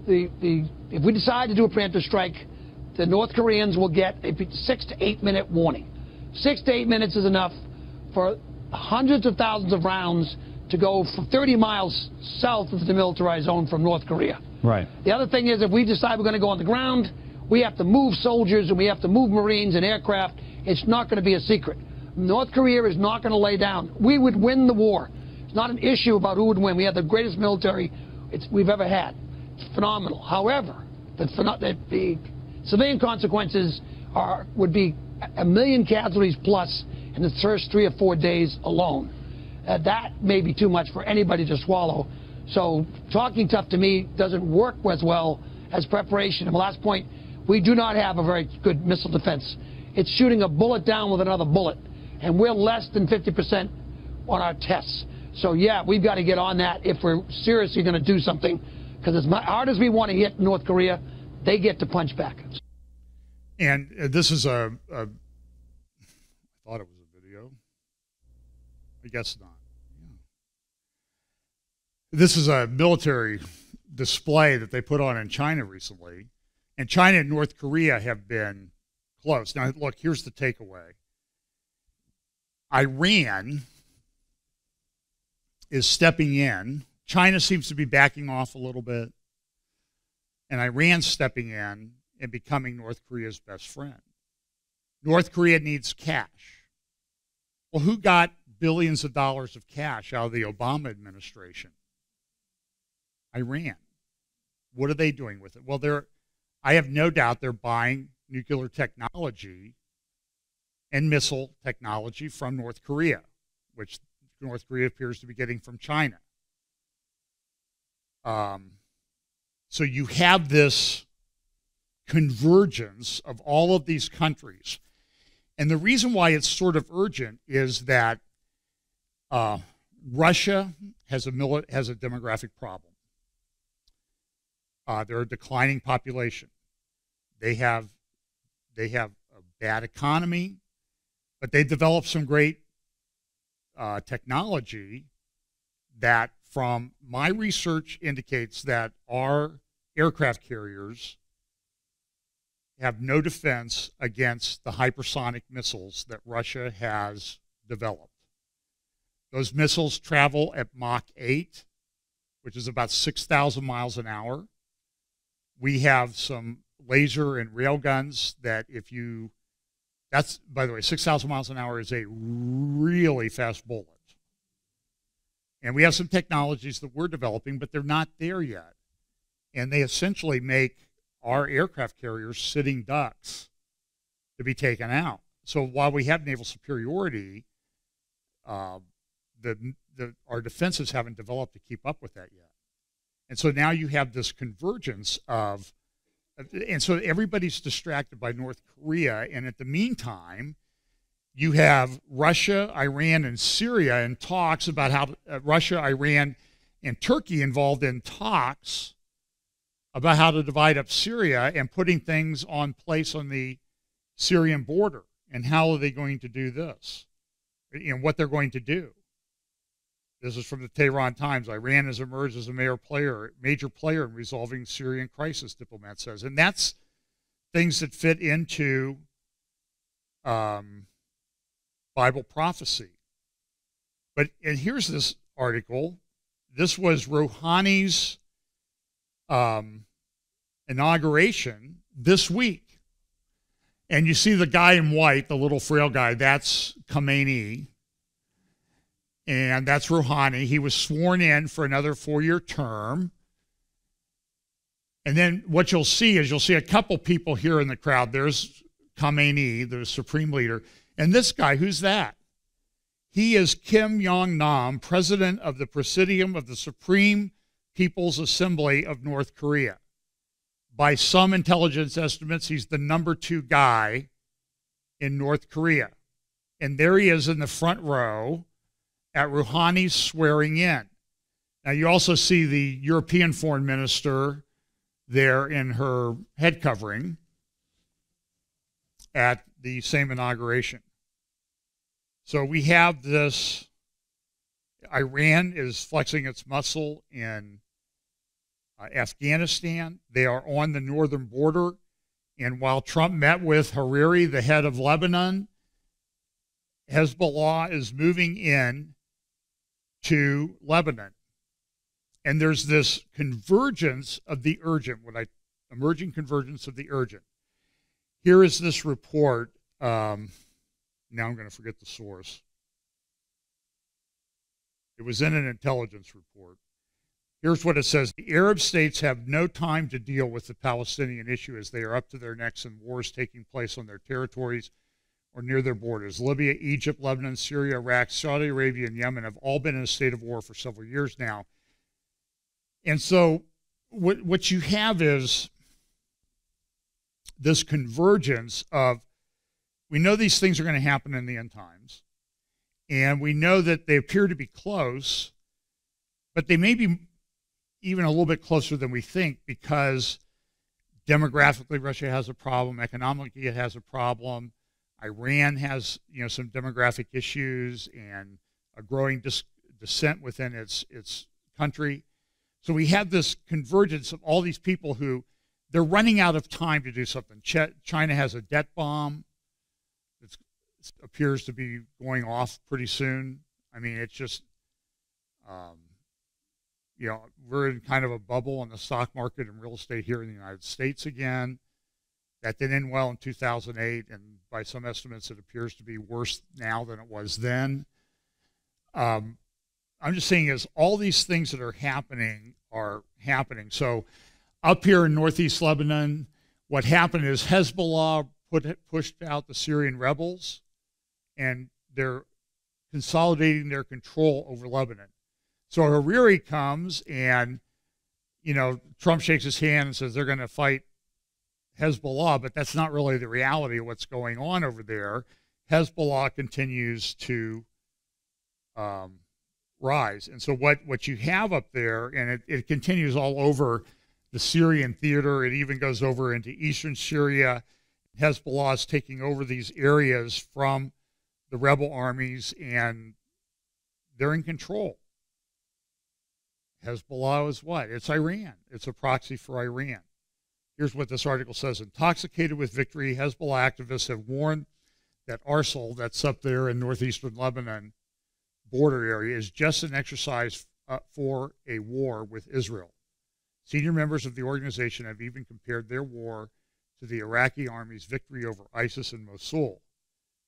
if we decide to do a preemptive strike, the North Koreans will get a 6 to 8 minute warning. 6 to 8 minutes is enough for hundreds of thousands of rounds to go from 30 miles south of the demilitarized zone from North Korea. Right. The other thing is, if we decide we're going to go on the ground, we have to move soldiers and we have to move Marines and aircraft. It's not going to be a secret. North Korea is not going to lay down. We would win the war. It's not an issue about who would win. We have the greatest military we've ever had. It's phenomenal. However, the civilian consequences would be 1 million casualties plus in the first 3 or 4 days alone. That may be too much for anybody to swallow. So talking tough to me doesn't work as well as preparation. And the last point, we do not have a very good missile defense. It's shooting a bullet down with another bullet. And we're less than 50% on our tests. So, yeah, we've got to get on that if we're seriously going to do something. Because as hard as we want to hit North Korea, they get to punch back. And this is I thought it was a video. I guess not. Yeah. This is a military display that they put on in China recently. And China and North Korea have been close. Now, look, here's the takeaway. Iran is stepping in. China seems to be backing off a little bit. And Iran's stepping in and becoming North Korea's best friend. North Korea needs cash. Well, who got billions of dollars of cash out of the Obama administration? Iran. What are they doing with it? Well, I have no doubt they're buying nuclear technology and missile technology from North Korea, which North Korea appears to be getting from China. So you have this convergence of all of these countries. And the reason why it's sort of urgent is that Russia has a demographic problem. They're a declining population. They have a bad economy, but they developed some great technology that, from my research, indicates that our aircraft carriers have no defense against the hypersonic missiles that Russia has developed. Those missiles travel at Mach 8, which is about 6,000 miles an hour. We have some laser and rail guns that that's, by the way, 6,000 miles an hour is a really fast bullet. And we have some technologies that we're developing, but they're not there yet. And they essentially make our aircraft carriers sitting ducks to be taken out. So while we have naval superiority, our defenses haven't developed to keep up with that yet. And so now you have this convergence and so everybody's distracted by North Korea. And at the meantime, you have Russia, Iran, and Syria in talks about how Russia, Iran, and Turkey involved in talks about how to divide up Syria and putting things on place on the Syrian border. And how are they going to do this? And what they're going to do. This is from the Tehran Times. Iran has emerged as a major player in resolving Syrian crisis, diplomat says. And that's things that fit into Bible prophecy. And here's this article. This was Rouhani's inauguration this week. And you see the guy in white, the little frail guy, that's Khamenei. And that's Rouhani. He was sworn in for another 4-year term. And then what you'll see is a couple people here in the crowd. There's Khamenei, the supreme leader. And this guy, who's that? He is Kim Jong-nam, president of the Presidium of the Supreme People's Assembly of North Korea. By some intelligence estimates, he's the number 2 guy in North Korea. And there he is in the front row at Rouhani's swearing in. Now, you also see the European foreign minister there in her head covering at the same inauguration. So we have this. Iran is flexing its muscle in Afghanistan. They are on the northern border. And while Trump met with Hariri, the head of Lebanon, Hezbollah is moving in to Lebanon. And there's this convergence of the urgent, emerging convergence of the urgent. Here is this report. Now I'm going to forget the source. It was in an intelligence report. Here's what it says. The Arab states have no time to deal with the Palestinian issue as they are up to their necks in wars taking place on their territories or near their borders. Libya, Egypt, Lebanon, Syria, Iraq, Saudi Arabia, and Yemen have all been in a state of war for several years now. And so what you have is this convergence of, we know these things are going to happen in the end times, and we know that they appear to be close, but they may be even a little bit closer than we think, because demographically Russia has a problem, economically it has a problem. Iran has, some demographic issues and a growing dissent within its country. So we have this convergence of all these people who they're running out of time to do something. China has a debt bomb that appears to be going off pretty soon. I mean, it's just, you know, we're in kind of a bubble in the stock market and real estate here in the United States again. That didn't end well in 2008, and by some estimates, it appears to be worse now than it was then. I'm just saying is all these things that are happening are happening. So up here in northeast Lebanon, what happened is Hezbollah pushed out the Syrian rebels, and they're consolidating their control over Lebanon. So Hariri comes and, you know, Trump shakes his hand and says they're going to fight Hezbollah, but that's not really the reality of what's going on over there. Hezbollah continues to rise. And so what you have up there, and it continues all over the Syrian theater, it even goes over into eastern Syria. Hezbollah is taking over these areas from the rebel armies, and they're in control. Hezbollah is what? It's Iran. It's a proxy for Iran. Here's what this article says. Intoxicated with victory, Hezbollah activists have warned that Arsil, that's up there in northeastern Lebanon border area, is just an exercise for a war with Israel. Senior members of the organization have even compared their war to the Iraqi army's victory over ISIS in Mosul.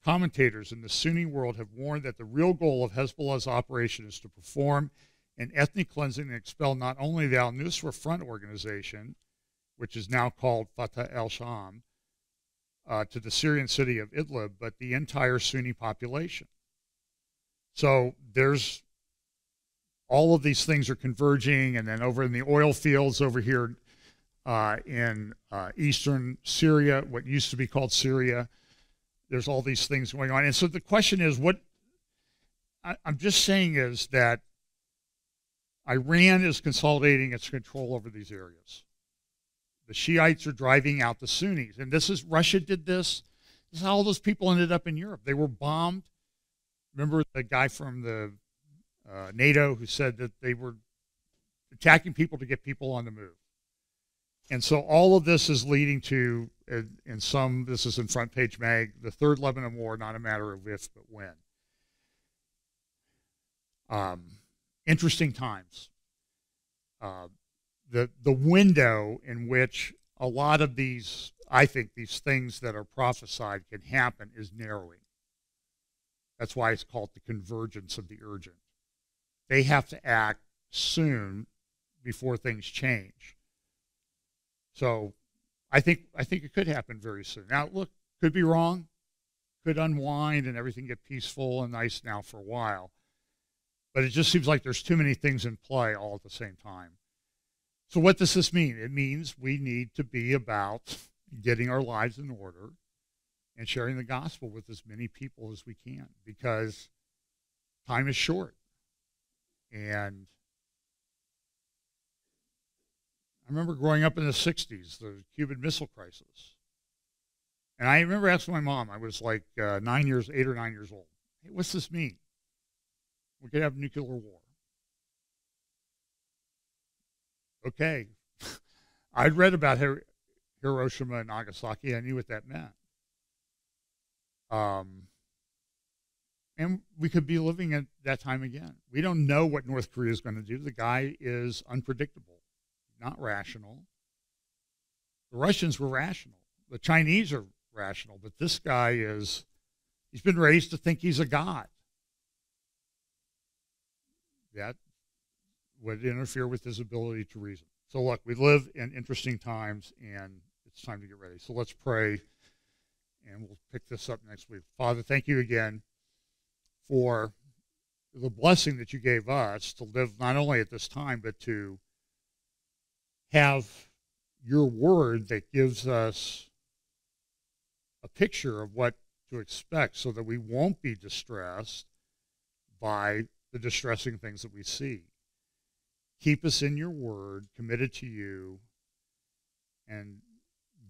Commentators in the Sunni world have warned that the real goal of Hezbollah's operation is to perform an ethnic cleansing and expel not only the al-Nusra Front organization, which is now called Fatah al-Sham, to the Syrian city of Idlib, but the entire Sunni population. So there's all of these things are converging, and then over in the oil fields over here in eastern Syria, what used to be called Syria, there's all these things going on. And so the question is, what I'm just saying is that Iran is consolidating its control over these areas. The Shiites are driving out the Sunnis. And this is, Russia did this. This is how all those people ended up in Europe. They were bombed. Remember the guy from the NATO who said that they were attacking people to get people on the move. And so all of this is leading to, in some, this is in Front Page Mag, the Third Lebanon War, not a matter of if, but when. Interesting times. The window in which a lot of these, I think, these things that are prophesied can happen is narrowing. That's why it's called the convergence of the urgent. They have to act soon before things change. So I think it could happen very soon. Now, look, could be wrong, could unwind and everything get peaceful and nice now for a while. But it just seems like there's too many things in play all at the same time. So what does this mean? It means we need to be about getting our lives in order and sharing the gospel with as many people as we can, because time is short. And I remember growing up in the 60s, the Cuban Missile Crisis. And I remember asking my mom, I was like 8 or 9 years old, hey, what's this mean? We could have nuclear war. Okay. I'd read about Hiroshima and Nagasaki. I knew what that meant. And we could be living at that time again. We don't know what North Korea is going to do. The guy is unpredictable, not rational. The Russians were rational. The Chinese are rational, but this guy he's been raised to think he's a god. That would interfere with his ability to reason. So look, we live in interesting times, and it's time to get ready. So let's pray, and we'll pick this up next week. Father, thank you again for the blessing that you gave us to live not only at this time, but to have your word that gives us a picture of what to expect so that we won't be distressed by the distressing things that we see. Keep us in your word, committed to you, and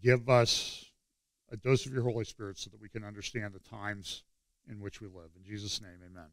give us a dose of your Holy Spirit so that we can understand the times in which we live. In Jesus' name, amen.